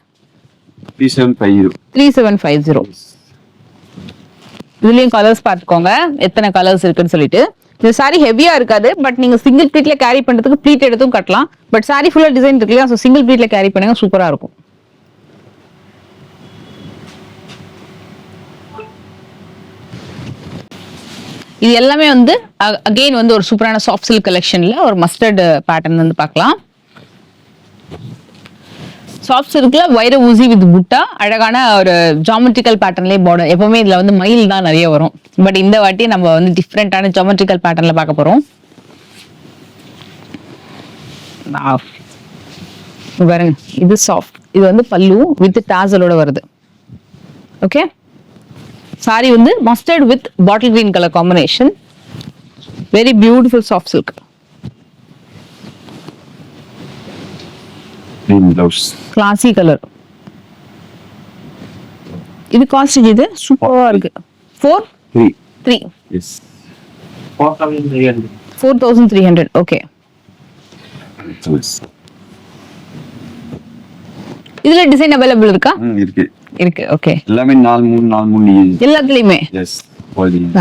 3750. இதுலயும் கலர்ஸ் பார்த்துக்கோங்க எத்தனை கலர்ஸ் இருக்குன்னு சொல்லிட்டு. இந்த சாரி ஹெவியா இருக்காது, பட் நீங்க சிங்கிள் ப்ளீட்ல கேரி பண்றதுக்கு ப்ளீட் எடுத்தும் கட்டலாம். பட் சாரி ஃபுல்லா டிசைன் இருக்கு இல்லையா, ஸோ சிங்கிள் ப்ளீட்ல கேரி பண்ணுங்க, சூப்பரா இருக்கும். இது எல்லாமே வந்து அகைன் வந்து ஒரு சூப்பரான சாஃப்ட் சில்க் கலெக்ஷன்ல ஒரு மஸ்டர்ட் பேட்டர்ன் வந்து பார்க்கலாம். சாஃப்ட் சில்க்ல வைர ஊசி வித் புட்டா, அழகான ஒரு ஜாமெட்ரிக்கல் பேட்டர்ன்லயே பார்டர். எப்பவுமே இதுல வந்து மயில் தான் நிறைய வரும். பட் இந்த வாட்டி நம்ம வந்து டிஃப்ரெண்டான ஜாமெட்ரிக்கல் பேட்டர்ன்ல பார்க்க போறோம். பாருங்க, இது சாஃப்ட். இது வந்து பல்லு வித் டாசலோட வருது. ஓகே, சாரி வந்து mustard with bottle green colour combination. Very beautiful soft silk. Classy colour. இது காஸ்ட் இது சூப்பரா இருக்கு. 4,300. Yes. 4,300. 4,300. ஓகே, இதுல டிசைன் அவைலபிள் இருக்கா? இருக்கு இருக்கு. ஓகே, எல்லாமே 4-3 எல்லாத்துலயுமே. எஸ்,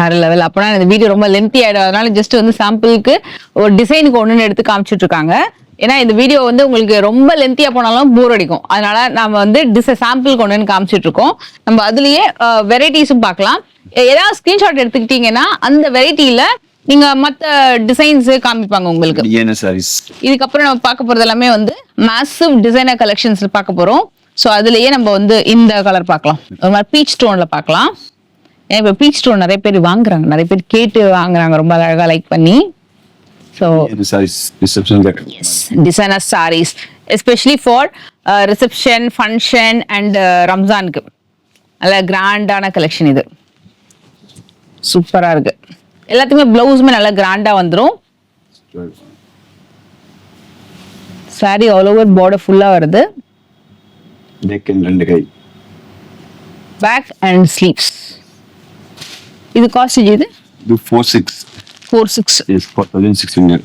வேற லெவல். அப்பனா இந்த வீடியோ ரொம்ப லென்த்தி ஆயிடும். அதனால ஜஸ்ட் வந்து சாம்பிளுக்கு ஒரு டிசைனுக்கு ஒண்ணுன்னு எடுத்து காமிச்சிட்டு இருக்காங்க. ஏன்னா இந்த வீடியோ வந்து உங்களுக்கு ரொம்ப லென்த்தியா போனாலும் போர் அடிக்கும். அதனால நம்ம வந்து சாம்பிளுக்கு ஒண்ணுன்னு காமிச்சிட்டு இருக்கோம். நம்ம அதுலயே வெரைட்டிஸும் பார்க்கலாம். ஏதாவது ஸ்கிரீன்ஷாட் எடுத்துக்கிட்டீங்கன்னா அந்த வெரைட்டில நீங்க மத்த டிசைன்ஸ் காமிப்பாங்க உங்களுக்கு. இதுக்கப்புறம் நம்ம பார்க்க போறது எல்லாமே வந்து மேசிவ் டிசைனர் கலெக்ஷன்ஸ் பார்க்க போறோம். ஸோ அதுலயே நம்ம வந்து இந்த கலர் பார்க்கலாம். ஒரு மாதிரி பீச் ஸ்டோன்ல பார்க்கலாம். ஏன்னா இப்போ பீச் ஸ்டோன் நிறைய பேர் வாங்குறாங்க, நிறைய பேர் கேட்டு வாங்குறாங்க, ரொம்ப அழகா லைக் பண்ணி. So designer sarees especially for reception, function and ரம்ஜானுக்கு நல்ல கிராண்டான கலெக்ஷன். இது சூப்பரா இருக்கு. எல்லாத்துக்குமே பிளவுஸுமே நல்ல கிராண்டா வந்துரும். சாரி ஆல் ஓவர் பார்டர் ஃபுல்லா வருது. நெக் அண்ட் ரெண்டு கை, பேக் அண்ட் ஸ்லீவ்ஸ். இது காஸ்ட் இது 4,600. Yes, 4,600.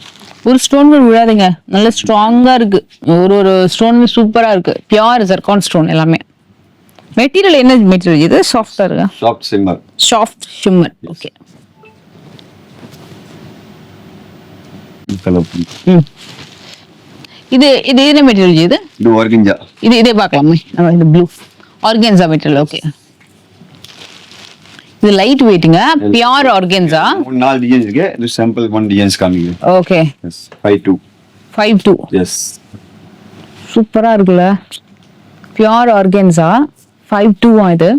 ஒரு ஸ்டோன் விழாதுங்க, நல்ல ஸ்ட்ராங்கா இருக்கு. ஒரு ஸ்டோன் சூப்பரா இருக்கு. பியூர் ஜர்கான் ஸ்டோன் எல்லாமே. மெட்டீரியல் என்ன மெட்டீரியல் இது? சாஃப்டா இருக்கு. Soft shimmer. Soft shimmer. Okay, இது என்ன மெட்டீரியல் இது? இது ஆர்கன்ஜா. இதே பார்க்கலாமே நம்ம. இது ப்ளூ ஆர்கன்ஜா மெட்டீரியல். ஓகே, இது லைட் வெயிட்ங்க, பியூர் ஆர்கன்ஜா. 4 டிசைன்ஸ் இருக்கு. இது சாம்பிள் 1 டிசைன்ஸ் காமிங்க. Okay, yes, 5,200. எஸ், சூப்பரா இருக்குல்ல. பியூர் ஆர்கன்ஜா 5,200 இது.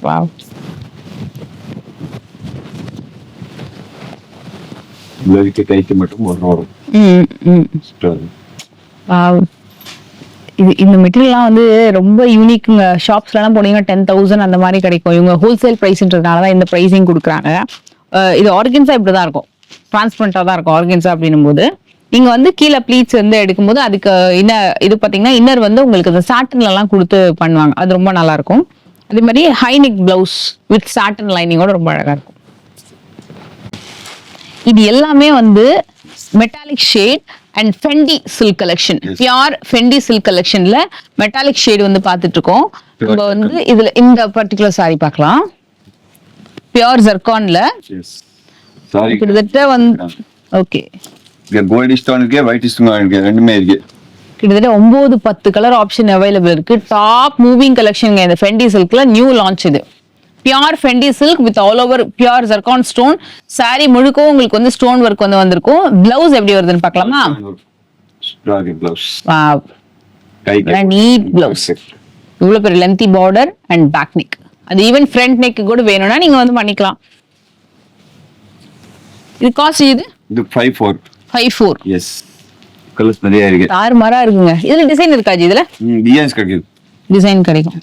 வாவ், ப்ளவுஸ்க்கு கைக்கு மட்டும் ஒரு வரும். வாவ், இந்த மெட்டீரியல்லாம் வந்து ரொம்ப யூனிக்குங்க. ஷாப்ஸ்லாம் போனீங்கன்னா 10,000 அந்த மாதிரி கிடைக்கும். இவங்க ஹோல்சேல் ப்ரைஸ்ன்றதுனால தான் இந்த ப்ரைஸிங் கொடுக்குறாங்க. இது ஆர்கன்ஸா இப்படிதான் இருக்கும், டிரான்ஸ்பரண்டா தான் இருக்கும் ஆர்கன்ஸா அப்படின்னும் போது. நீங்க வந்து கீழே ப்ளீட்ஸ் வந்து எடுக்கும்போது அதுக்கு இது பாத்தீங்கன்னா இன்னர் வந்து உங்களுக்கு இந்த சாட்டன்ல எல்லாம் கொடுத்து பண்ணுவாங்க, அது ரொம்ப நல்லா இருக்கும். அதே மாதிரி ஹைனிக் பிளவுஸ் வித் சாட்டன் லைனிங்கோட ரொம்ப அழகா இருக்கும். இது எல்லாமே வந்து metallic shade and fendi silk collection, pure fendi silk கலெக்ஷன்ல மெட்டாலிக் ஷேட் வந்து பார்த்துட்டு இருக்கோம். நம்ம வந்து இதுல இந்த பர்டிகுலர் சாரி பார்க்கலாம். பியூர் ஜர்கான்ல கிட்டத்தட்ட வந்து ஓகே கோல்டு ஸ்டோன் இருக்கு, ஒயிட் ஸ்டோன் இருக்கு, ரெண்டுமே இருக்கு. கிட்டத்தட்ட 9-10 கலர் ஆப்ஷன் அவைலபிள் இருக்கு. டாப் மூவிங் கலெக்ஷன் இந்த ஃபெண்டி சில்க்ல நியூ லான்ச். இது pure fendi silk with all over pure zircon stone. Sari முழுக்கவும் உங்களுக்கு வந்து ஸ்டோன் ஒர்க் வந்து வந்திருக்கும். பிளவுஸ் எப்படி வருதுன்னு பார்க்கலாமா? வாவ், நீட் பிளவுஸ், இவ்வளவு பெரிய lengthy border and back neck. அது ஈவன் ஃப்ரண்ட் நெக் கூட வேணும்னா நீங்க வந்து பண்ணிக்கலாம். இது காஸ்ட் இது 54. எஸ், கலர்ஸ் நிறைய இருக்கு, தாறுமாறா இருக்குங்க. இதுல டிசைன் இருக்காது, இதுல டிசைன்ஸ் கிடைக்குது, டிசைன் கிடைக்கும்.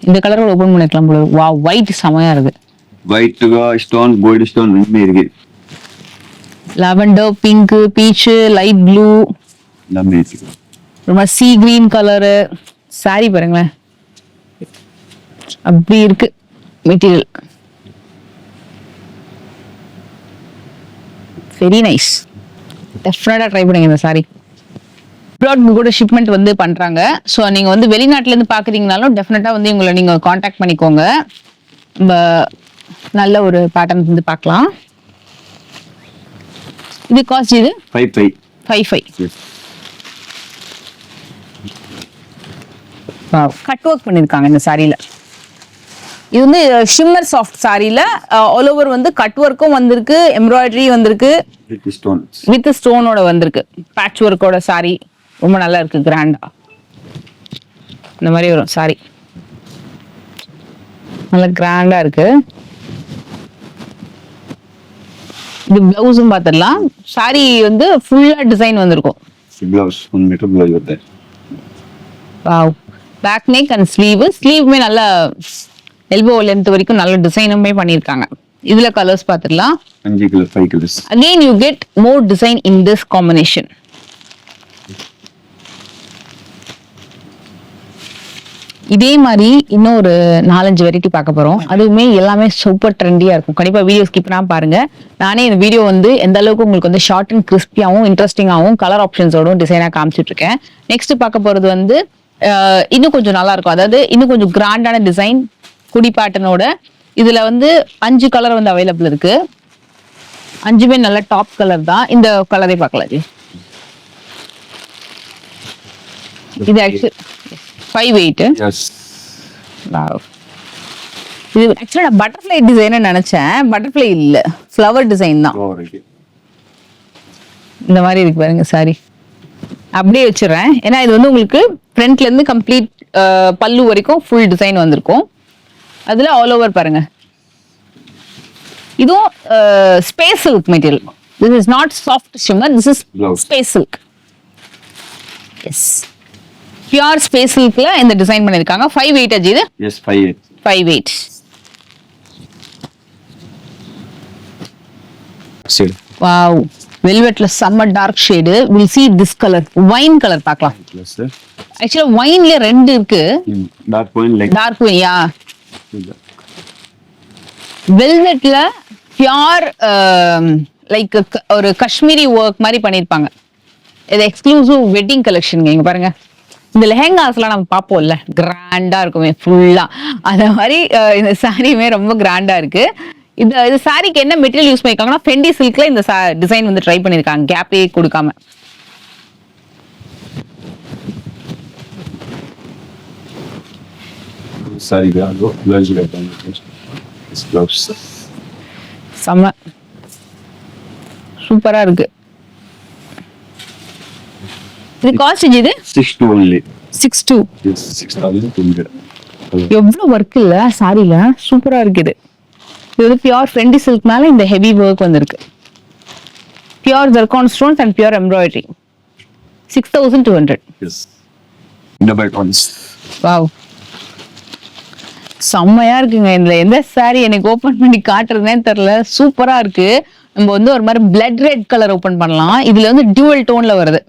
இந்த கலரோட ஓபன் பண்ணிக்கலாம் போல. வாவ், ஒயிட் செமையா இருக்கு. ஒயிட் ஸ்டோன், கோல்டு ஸ்டோன் ரெண்டுமே இருக்கு. Lavender, pink, beach, light blue, எல்லாமே இருக்கு. ரொம்ப சீ கிரீன் கலரு. சாரி பாருங்களேன், அப்படி இருக்கு மெட்டீரியல். Very nice. டெஃபினட்டா ட்ரை பண்ணுங்க இந்த சாரி. அப்ராட்க்கு கூட ஷிப்மெண்ட் வந்து பண்றாங்க. ஸோ நீங்க வந்து வெளிநாட்டுல இருந்து பாக்குறீங்கனாலும் டெஃபினட்டா வந்து உங்களை நீங்க காண்டாக்ட் பண்ணிக்கோங்க. நல்ல ஒரு பேட்டர்ன் வந்து பார்க்கலாம். இது காஸ்ட் இது 55. கட் ஒர்க் பண்ணிருக்காங்க இந்த சாரியில. இது வந்து ஷிம்மர் சாஃப்ட் சாரியில ஆல் ஓவர் வந்து கட் ஒர்க்கும் வந்திருக்கு, எம்ப்ராய்டரி வந்திருக்கு, வித் ஸ்டோனோட வந்திருக்கு. பேட்ச் ஒர்க்கோட சாரி ரொம்ப நல்லா இருக்கு, கிராண்டா இந்த மாதிரி வரும் சாரி. நல்லா கிராண்டா இருக்கு. இது பிளவுஸும் பார்த்துடலாம். சாரி வந்து ஃபுல்லா டிசைன் வந்திருக்கும். வாவ், பேக் நெக் அண்ட் ஸ்லீவுமே நல்ல எல்போ லென்த் வரைக்கும் நல்ல டிசைனுமே பண்ணிருக்காங்க. இதுல கலர்ஸ் பார்த்துடலாம். 5 colour, 5 colours. Again you get more design in this combination. இதே மாதிரி இன்னும் ஒரு 4-5 வெரைட்டி பார்க்க போறோம். அதுவுமே எல்லாமே சூப்பர் ட்ரெண்டியா இருக்கும். கண்டிப்பா வீடியோ ஸ்கிப் பண்ணாம பாருங்க. நானே இந்த வீடியோ வந்து எந்த அளவுக்கு உங்களுக்கு வந்து ஷார்ட் அண்ட் கிறிஸ்பியாவும் இன்ட்ரெஸ்டிங்காகவும் கலர் ஆப்ஷன்ஸோடும் டிசைனா காமிச்சிட்டு இருக்கேன். நெக்ஸ்ட் பார்க்க போறது வந்து இன்னும் கொஞ்சம் நல்லா இருக்கும். அதாவது இன்னும் கொஞ்சம் கிராண்டான டிசைன், குடி பேட்டர்னோட. இதுல வந்து 5 கலர் வந்து அவைலபிள் இருக்கு. 5மே நல்ல டாப் கலர் தான். இந்த கலரை பார்க்கலாம். இது ஆக்சுவலி 58. S, wow. இது ஆக்சுவலா நான் பட்டர்ஃப்ளை டிசைன் நினைச்சேன். பட்டர்ஃப்ளை இல்ல, ஃப்ளவர் டிசைன் தான். இந்த மாதிரி இருக்கு பாருங்க சாரி. அப்படியே வச்சிடறேன், ஏன்னா இது வந்து உங்களுக்கு ஃப்ரண்ட்ல இருந்து கம்ப்ளீட் பல்லு வரைக்கும் ஃபுல் டிசைன் வந்திருக்கும். அதுல ஆல் ஓவர் பாருங்க. இதுவும் space silk material. This is not soft shimmer, this is space silk. Yes, pure space சில்க்ல இந்த டிசைன் பண்ணிருக்காங்க. 58 அஜி இது. எஸ், 58. சரி, வாவ், வெல்வெட்ல செம்ம dark shade. Will see this color, wine color பார்க்கலாம். ஆக்சுவலா வைன்ல 2 இருக்கு. Dark wine, like dark wine. Yeah, வெல்வெட்ல பியூர் லைக் ஒரு காஷ்மீரி ஒர்க் மாதிரி பண்ணிருப்பாங்க. இது எக்ஸ்க்ளூசிவ் வெட்டிங் கலெக்ஷன். இங்க பாருங்க, இந்த லெஹெங்காஸ்லாம் நம்ம பார்ப்போம்ல, கிராண்டா இருக்குமே ஃபுல்லா. அந்த மாதிரி இந்த சாரியுமே ரொம்ப கிராண்டா இருக்கு. இது சாரிக்கு என்ன மெட்டீரியல் யூஸ் பண்ணிருக்காங்கன்னா ஃபெண்டி சில்க்ல இந்த டிசைன் வந்து ட்ரை பண்ணிருக்காங்க, கேப்பே கொடுக்காம. சாரி செம்ம சூப்பரா இருக்கு. இது காஸ்ட் இது 62 only. 62. Yes, 6200. எவ்வளவு ஒர்க் இல்ல சாரில, சூப்பரா இருக்குது. இது வந்து பியூர் ஃபெண்டி சில்க் மேல இந்த ஹெவி ஒர்க் வந்திருக்கு. Pure zircon stones and pure embroidery. 6200. Yes. Double tones. Wow, செம்மையா இருக்குங்க. இதுல எந்த சாரி எனக்கு ஓபன் பண்ணி காட்டுறதுனே தெரியல. சூப்பரா இருக்கு. நம்ம வந்து ஒரு மாதிரி பிளட் ரெட் கலர் ஓபன் பண்ணலாம். இதுல வந்து டியூவல் டோன்ல வருது.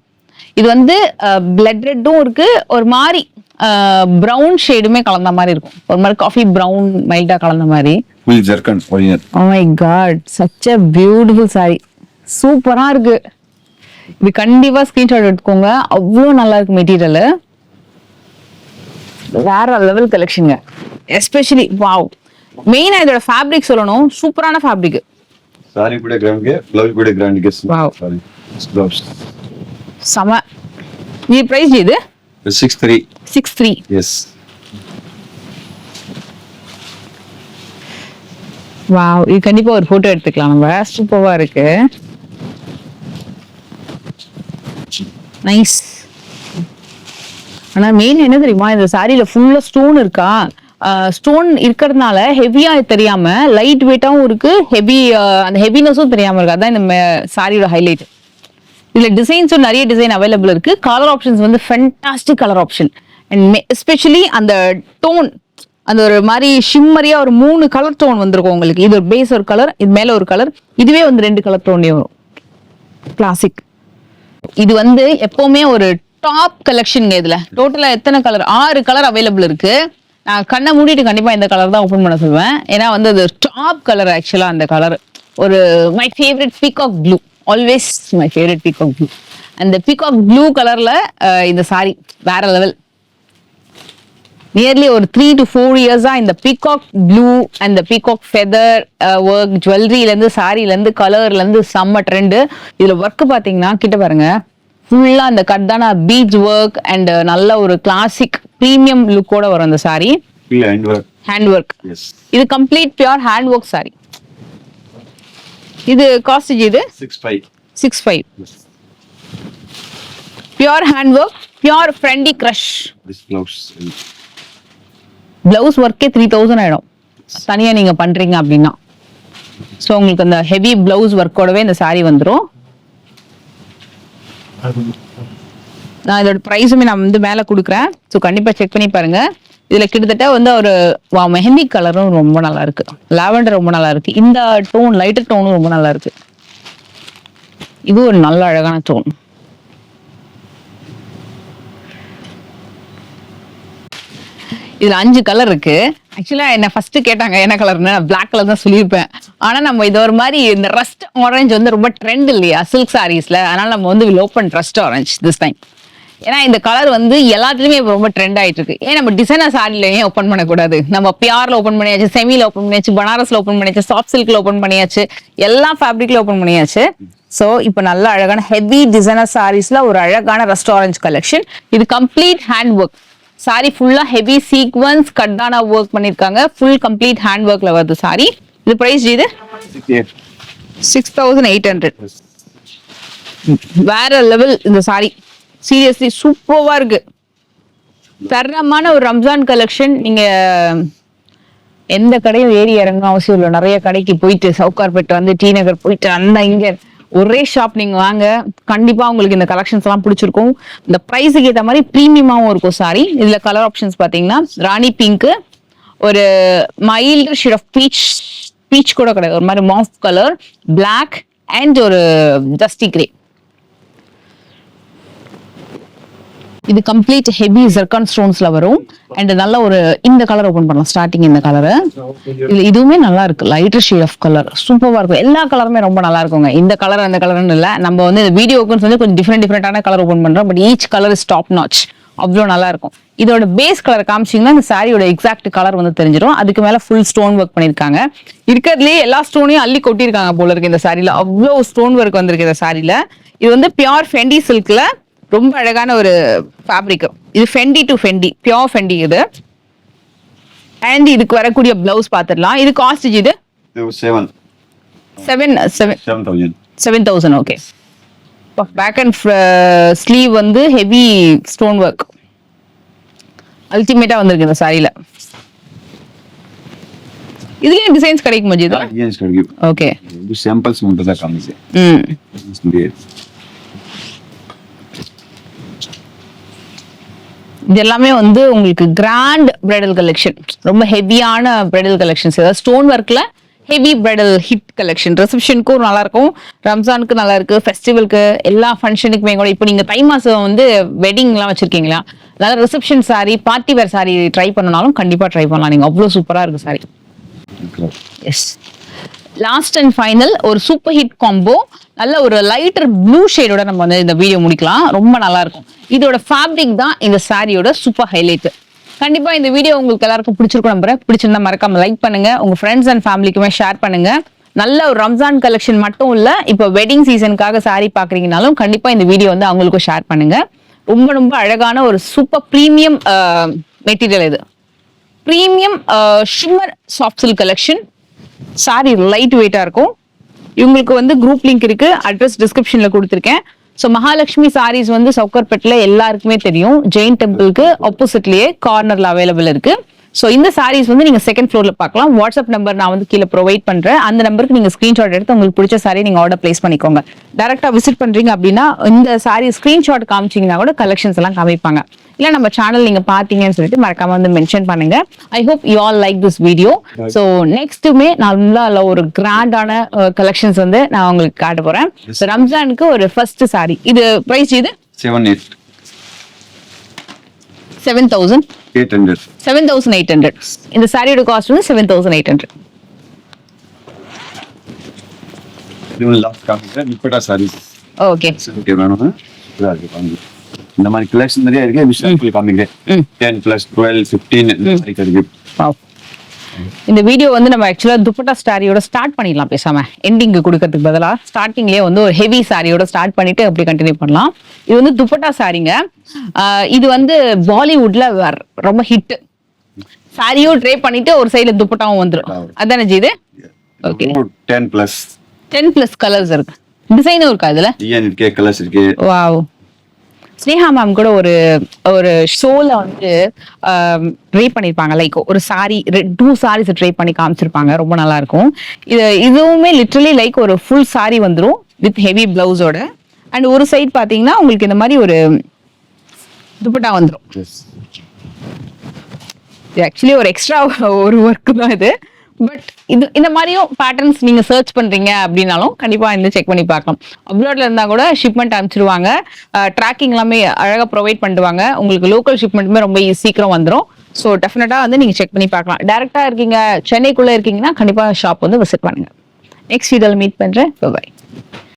இது வந்து பிளட் ரெட்டும் இருக்கு, ஒரு மாதிரி பிரவுன் ஷேடுமே கலந்த மாதிரி இருக்கும். ஒரு மாதிரி காஃபி பிரவுன் மைல்டா கலந்த மாதிரி. Full zircon original. Oh my god, such a beautiful saree. சூப்பரா இருக்கு. இது கண்டிப்பா ஸ்கிரீன்ஷாட் எடுத்துக்கோங்க. அவ்வளோ நல்லா இருக்கு மெட்டீரியல். வேற லெவல் கலெக்ஷனுங்க. Especially wow. மெயினா இதோட ஃபேப்ரிக் சொல்லணும். சூப்பரான fabric. Saree kuda grand ke, blouse kuda grand ke. Wow. Sorry. Blouse. சம. இது பிரைஸ் இது 6'3". 6'3". Yes. வாவ். இது கண்டிப்பா ஒரு போட்டோ எடுத்துக்கலாம் நம்ம. சூப்பரா இருக்கு. நைஸ். ஆனா மெயின் என்ன தெரியுமா, இந்த சாரியில ஃபுல்லா ஸ்டோன் இருக்கா. ஸ்டோன் இருக்கிறதுனால ஹெவியா தெரியாம லைட் வெயிட்டாவும் இருக்கு, ஹெவி அந்த ஹெவினஸும் தெரியாம இருக்கு. அதான் இந்த சாரியோட ஹைலைட். இதுல டிசைன்ஸும் நிறைய டிசைன் அவைலபிள் இருக்கு. கலர் ஆப்ஷன்ஸ் வந்து fantastic colour option. And especially அந்த டோன், அந்த ஒரு மாதிரி ஷிம்மரியா ஒரு 3 கலர் டோன் வந்திருக்கும் உங்களுக்கு. இது ஒரு பேஸ் ஒரு கலர், இது மேல ஒரு கலர், இதுவே வந்து 2 கலர் டோன்லயே வரும். கிளாசிக். இது வந்து எப்பவுமே ஒரு டாப் கலெக்ஷன். இதுல டோட்டலா எத்தனை கலர்? 6 கலர் அவைலபிள் இருக்கு. நான் கண்ணை மூடிட்டு கண்டிப்பா இந்த கலர் தான் ஓபன் பண்ண சொல்லுவேன். ஏன்னா வந்து அது டாப் கலர். ஆக்சுவலா அந்த கலர் ஒரு my favourite peacock blue. Always my favourite peacock blue. அந்த பீகாக் ப்ளூ கலர்ல இந்த சாரி வேற லெவல். நியர்லி ஒரு 3 to 4 இயர்ஸா இந்த peacock blue and peacock feather work, ஜுவல்லரியில இருந்து சாரில இருந்து கலர்ல இருந்து செம்ம ட்ரெண்டு. இதுல ஒர்க் பாத்தீங்கன்னா கிட்ட பாருங்க, ஃபுல்லா அந்த கட்டான பீச் ஒர்க் அண்ட் நல்ல ஒரு கிளாசிக் பிரீமியம் லுக்கோட வரும் அந்த சாரி. Hand work. இது complete pure hand work sari. இது காஸ்ட் இது 6'5". பியூர் ஹேண்ட் ஒர்க், பியூர் ஃப்ரெண்டி கிரஷ். பிளவுஸ் ஒர்க்கே 3000 ஆயிடும் தனியா நீங்க பண்றீங்க அப்படின்னா. ஸோ உங்களுக்கு அந்த ஹெவி பிளவுஸ் ஒர்க்கோடவே இந்த சாரி வந்துடும். நான் இதோட ப்ரைஸுமே நான் வந்து மேல கொடுக்குறேன். ஸோ கண்டிப்பா செக் பண்ணி பாருங்க. இதுல கிட்டத்தட்ட வந்து ஒரு மெஹந்தி கலரும் ரொம்ப நல்லா இருக்கு, லாவெண்டர் ரொம்ப நல்லா இருக்கு, இந்த டோன் லைட்டர் டோனும் ரொம்ப நல்லா இருக்கு. இது ஒரு நல்ல அழகான டோன். இதுல 5 கலர் இருக்கு. ஆக்சுவலா என்ன ஃபர்ஸ்ட் கேட்டாங்க என்ன கலர்னு, நான் பிளாக் கலர் தான் சொல்லியிருப்பேன். ஆனா நம்ம இது ஒரு மாதிரி இந்த ரஸ்ட் ஆரஞ்சு வந்து ரொம்ப ட்ரெண்ட் இல்லையா சில்க் சாரீஸ்ல, அதனால நம்ம வந்து will open rust orange this time. ஏன்னா இந்த கலர் வந்து எல்லாத்துலயுமே ரொம்ப ட்ரெண்ட் ஆயிட்டு இருக்கு. ஏன் நம்ம டிசைனர் சாரில ஏன் ஓப்பன் பண்ணக்கூடாது? நம்ம பியார்ல ஓப்பன் பண்ணியாச்சு, செமில ஓப்பன் பண்ணியாச்சு, பனாரஸ்ல ஓப்பன் பண்ணியாச்சு, சாஃப்ட் சில்க்ல ஓப்பன் பண்ணியாச்சு, எல்லா ஃபேப்ரிக்ல ஓப்பன் பண்ணியாச்சு. சோ இப்போ நல்ல அழகான ஹெவி டிசைனர் சாரீஸ்ல ஒரு அழகான ரஸ்ட் ஆரஞ்சு கலெக்ஷன். இது கம்ப்ளீட் ஹேண்ட் ஒர்க் சாரி. ஃபுல்லா ஹெவி சீக்வன்ஸ் கட்டான ஒர்க் பண்ணிருக்காங்க. ஃபுல் கம்ப்ளீட் ஹேண்ட் ஒர்க்ல வருது சாரி. இது பிரைஸ் இது 6800. வேற லெவல் இந்த சாரி. சீரியஸ்லி சூப்பர்வா இருக்கு. தரமான ஒரு ரம்ஜான் கலெக்ஷன். நீங்க எந்த கடையும் ஏறி இறங்கணும் அவசியம் இல்லை. நிறைய கடைக்கு போயிட்டு சவுகார்பேட் வந்து டி நகர் போயிட்டு அந்த இங்க ஒரே ஷாப் நீங்க வாங்க, கண்டிப்பா உங்களுக்கு இந்த கலெக்ஷன்ஸ் எல்லாம் பிடிச்சிருக்கும். இந்த பிரைஸுக்கு ஏற்ற மாதிரி பிரீமியமாவும் இருக்கும் சாரி. இதுல கலர் ஆப்ஷன்ஸ் பாத்தீங்கன்னா ராணி பிங்க், ஒரு மைல்டு ஷேட் ஆஃப் பீச் கூட கிடையாது, ஒரு மாதிரி மாஃப் கலர், பிளாக் அண்ட் ஒரு டஸ்டி கிரே. இது கம்ப்ளீட் ஹெவி ஜர்கான் ஸ்டோன்ஸ்ல வரும். அண்ட் நல்ல ஒரு இந்த கலர் ஓபன் பண்ணலாம். ஸ்டார்டிங் இந்த கலரு இதுல இதுவுமே நல்லா இருக்கு, லைட்டர் ஷேட் ஆஃப் கலர் சூப்பரா இருக்கும். எல்லா கலருமே ரொம்ப நல்லா இருக்குங்க. இந்த கலர் அந்த கலர்னு இல்ல, நம்ம வந்து இந்த வீடியோக்கு வந்து கொஞ்சம் டிஃப்ரெண்டான கலர் ஓபன் பண்றோம். But each colour is top notch. அவ்வளோ நல்லா இருக்கும். இதோட பேஸ் கலர் காமிச்சிங்கன்னா இந்த சாரியோட எக்ஸாக்ட் கலர் வந்து தெரிஞ்சிடும். அதுக்கு மேல ஃபுல் ஸ்டோன் ஒர்க் பண்ணிருக்காங்க. இருக்கிறதுலயே எல்லா ஸ்டோனையும் அள்ளி கொட்டிருக்காங்க போல இருக்கு இந்த சாரில. அவ்வளோ ஸ்டோன் ஒர்க் வந்திருக்கு இந்த சாரில. இது வந்து பியூர் ஃபெண்டி சில்க்ல ரொம்ப அழகான ஒரு ஃபேப்ரிக். இது Fendi to Fendi, pure Fendi இது. அண்ட் இதுக்கு வரக்கூடிய பிளவுஸ் பாத்துடலாம். இது காஸ்ட் இது 7000. ஓகே. பேக் அண்ட் ஸ்லீவ் வந்து ஹெவி ஸ்டோன் ஒர்க் அல்டிமேட்டா வந்திருக்கு இந்த சாரில. இதுலயும் டிசைன்ஸ் கிடைக்கும் மஜித்? டிசைன்ஸ் கிடைக்கும். ஓகே. இது சாம்பிள்ஸ் மட்டும் தான் காமிச்சு. இது எல்லாமே வந்து உங்களுக்கு கிராண்ட் பிரைடல் கலெக்ஷன், ரொம்ப ஹெவியான பிரைடல் கலெக்ஷன்ஸ். ஏதாவது ஸ்டோன் ஒர்க்ல ஹெவி பிரைடல் ஹிட் கலெக்ஷன். ரிசப்ஷனுக்கும் நல்லா இருக்கும், ரம்ஜானுக்கு நல்லா இருக்கு, ஃபெஸ்டிவலுக்கு எல்லா ஃபங்க்ஷனுக்குமே கூட. இப்போ நீங்க தை மாசம் வந்து வெட்டிங்லாம் வச்சிருக்கீங்களா, அதனால reception sari, party wear sari try பண்ணனாலும் கண்டிப்பா ட்ரை பண்ணலாம் நீங்க. அவ்வளோ சூப்பரா இருக்கு sari. Yes, last and final ஒரு சூப்பர் ஹிட் காம்போ. நல்ல ஒரு லைட்டர் ப்ளூ ஷேடோட நம்ம வந்து இந்த வீடியோ முடிக்கலாம். ரொம்ப நல்லா இருக்கும். இதோட ஃபேப்ரிக் தான் இந்த சாரியோட சூப்பர் ஹைலைட். கண்டிப்பா இந்த வீடியோ உங்களுக்கு எல்லாருக்கும் பிடிச்சிருக்கும் நம்புறேன். பிடிச்சிருந்தா மறக்காம லைக் பண்ணுங்க, உங்க ஃப்ரெண்ட்ஸ் அண்ட் ஃபேமிலிக்குமே ஷேர் பண்ணுங்க. நல்ல ஒரு ரம்ஜான் கலெக்ஷன் மட்டும் இல்ல, இப்போ வெட்டிங் சீசனுக்காக சாரி பாக்குறீங்கனாலும் கண்டிப்பா இந்த வீடியோ வந்து அவங்களுக்கும் ஷேர் பண்ணுங்க. ரொம்ப ரொம்ப அழகான ஒரு சூப்பர் பிரீமியம் மெட்டீரியல் இது. Premium shimmer soft silk collection. Sorry light வெயிட்டா இருக்கும். இவங்களுக்கு வந்து குரூப் லிங்க் இருக்கு, அட்ரஸ் டிஸ்கிரிப்ஷன்ல கொடுத்துருக்கேன். ஸோ மகாலட்சுமி சாரீஸ் வந்து சவுக்கர்பேட்டில் எல்லாருக்குமே தெரியும். ஜெயின் டெம்பிளுக்கு ஆப்போசிட்லயே கார்னர்ல அவைலபிள் இருக்கு. ஸோ இந்த சாரீஸ் வந்து நீங்க செகண்ட் ஃப்ளோர்ல பார்க்கலாம். வாட்ஸ்அப் நம்பர் நான் வந்து கீழே ப்ரொவைட் பண்றேன். அந்த நம்பருக்கு நீங்க ஸ்கிரீன்ஷாட் எடுத்து உங்களுக்கு பிடிச்ச சாரி நீங்க ஆர்டர் பிளேஸ் பண்ணிக்கோங்க. டைரக்டா விசிட் பண்றீங்க அப்படின்னா இந்த சாரி ஸ்கிரீன்ஷாட் காமிச்சீங்கன்னா கூட கலெக்ஷன்ஸ் எல்லாம் காமிப்பாங்க. இல்ல நம்ம சேனல் நீங்க பாத்தீங்கன்னு சொல்லிட்டு மறக்காம வந்து மென்ஷன் பண்ணுங்க. I hope you all like this video. So நெக்ஸ்ட்டுமே நல்லா ஒரு கிராண்டான கலெக்ஷன்ஸ் வந்து நான் உங்களுக்கு காட்ட போறேன். ரம்ஜானுக்கு ஒரு ஃபர்ஸ்ட் சாரி. இது பிரைஸ் இது 7,800. இந்த சாரியோட காஸ்ட் வந்து 7,800. ஓகே, இந்த மாதிரி கலெக்ஷன் நிறைய இருக்கு. விஷயம் காமிங்க 10 + 12 15 இருக்கு. இந்த வீடியோ வந்து நம்ம ஆக்சுவலா துப்பட்டா சாரியோட ஸ்டார்ட் பண்ணிடலாம். பேசாம எண்டிங் கொடுக்கறதுக்கு பதிலா ஸ்டார்டிங்லயே வந்து ஒரு ஹெவி சாரியோட ஸ்டார்ட் பண்ணிட்டு அப்படி கண்டினியூ பண்ணலாம். இது வந்து துப்பட்டா சாரிங்க. இது வந்து பாலிவுட்ல ரொம்ப ஹிட். சாரியும் ட்ரே பண்ணிட்டு ஒரு சைடுல துப்பட்டாவும் வந்துரும். அதானே ஜி இது? ஓகே, 10+ கலர்ஸ் இருக்கு. டிசைனும் இருக்கா இதுல? இருக்கு, கலர்ஸ் இருக்கு. வாவ். ஸ்னேஹா மேம் கூட ஒரு ஷோல வந்து ட்ரை பண்ணிருப்பாங்க. லைக் ஒரு சாரி 2 சாரீஸ் ட்ரை பண்ணி காமிச்சிருப்பாங்க. ரொம்ப நல்லா இருக்கும். இதுவுமே லிட்டரலி லைக் ஒரு ஃபுல் சாரி வந்துரும் வித் ஹெவி பிளவுஸோட. அண்ட் ஒரு சைடு பாத்தீங்கன்னா உங்களுக்கு இந்த மாதிரி ஒரு துப்பட்டா வந்துரும். ஆக்சுவலி ஒரு எக்ஸ்ட்ரா ஒரு ஒர்க் தான் இது. பட் இந்த மாதிரியும் பேட்டர்ன்ஸ் நீங்க சர்ச் பண்றீங்க அப்படின்னாலும் கண்டிப்பா இந்த செக் பண்ணி பார்க்கலாம். அப்ராட்ல இருந்தா கூட ஷிப்மெண்ட் அனுப்பிச்சிருவாங்க. ட்ராக்கிங் எல்லாமே அழகா ப்ரொவைட் பண்ணுவாங்க. உங்களுக்கு லோக்கல் ஷிப்மெண்ட்டுமே ரொம்ப சீக்கிரம் வந்துடும். ஸோ டெஃபினட்டா வந்து நீங்க செக் பண்ணி பார்க்கலாம். டைரக்டா இருக்கீங்க, சென்னைக்குள்ள இருக்கீங்கன்னா கண்டிப்பா ஷாப் வந்து விசிட் பண்ணுங்க. நெக்ஸ்ட் வீடியோல மீட் பண்றேன். பை.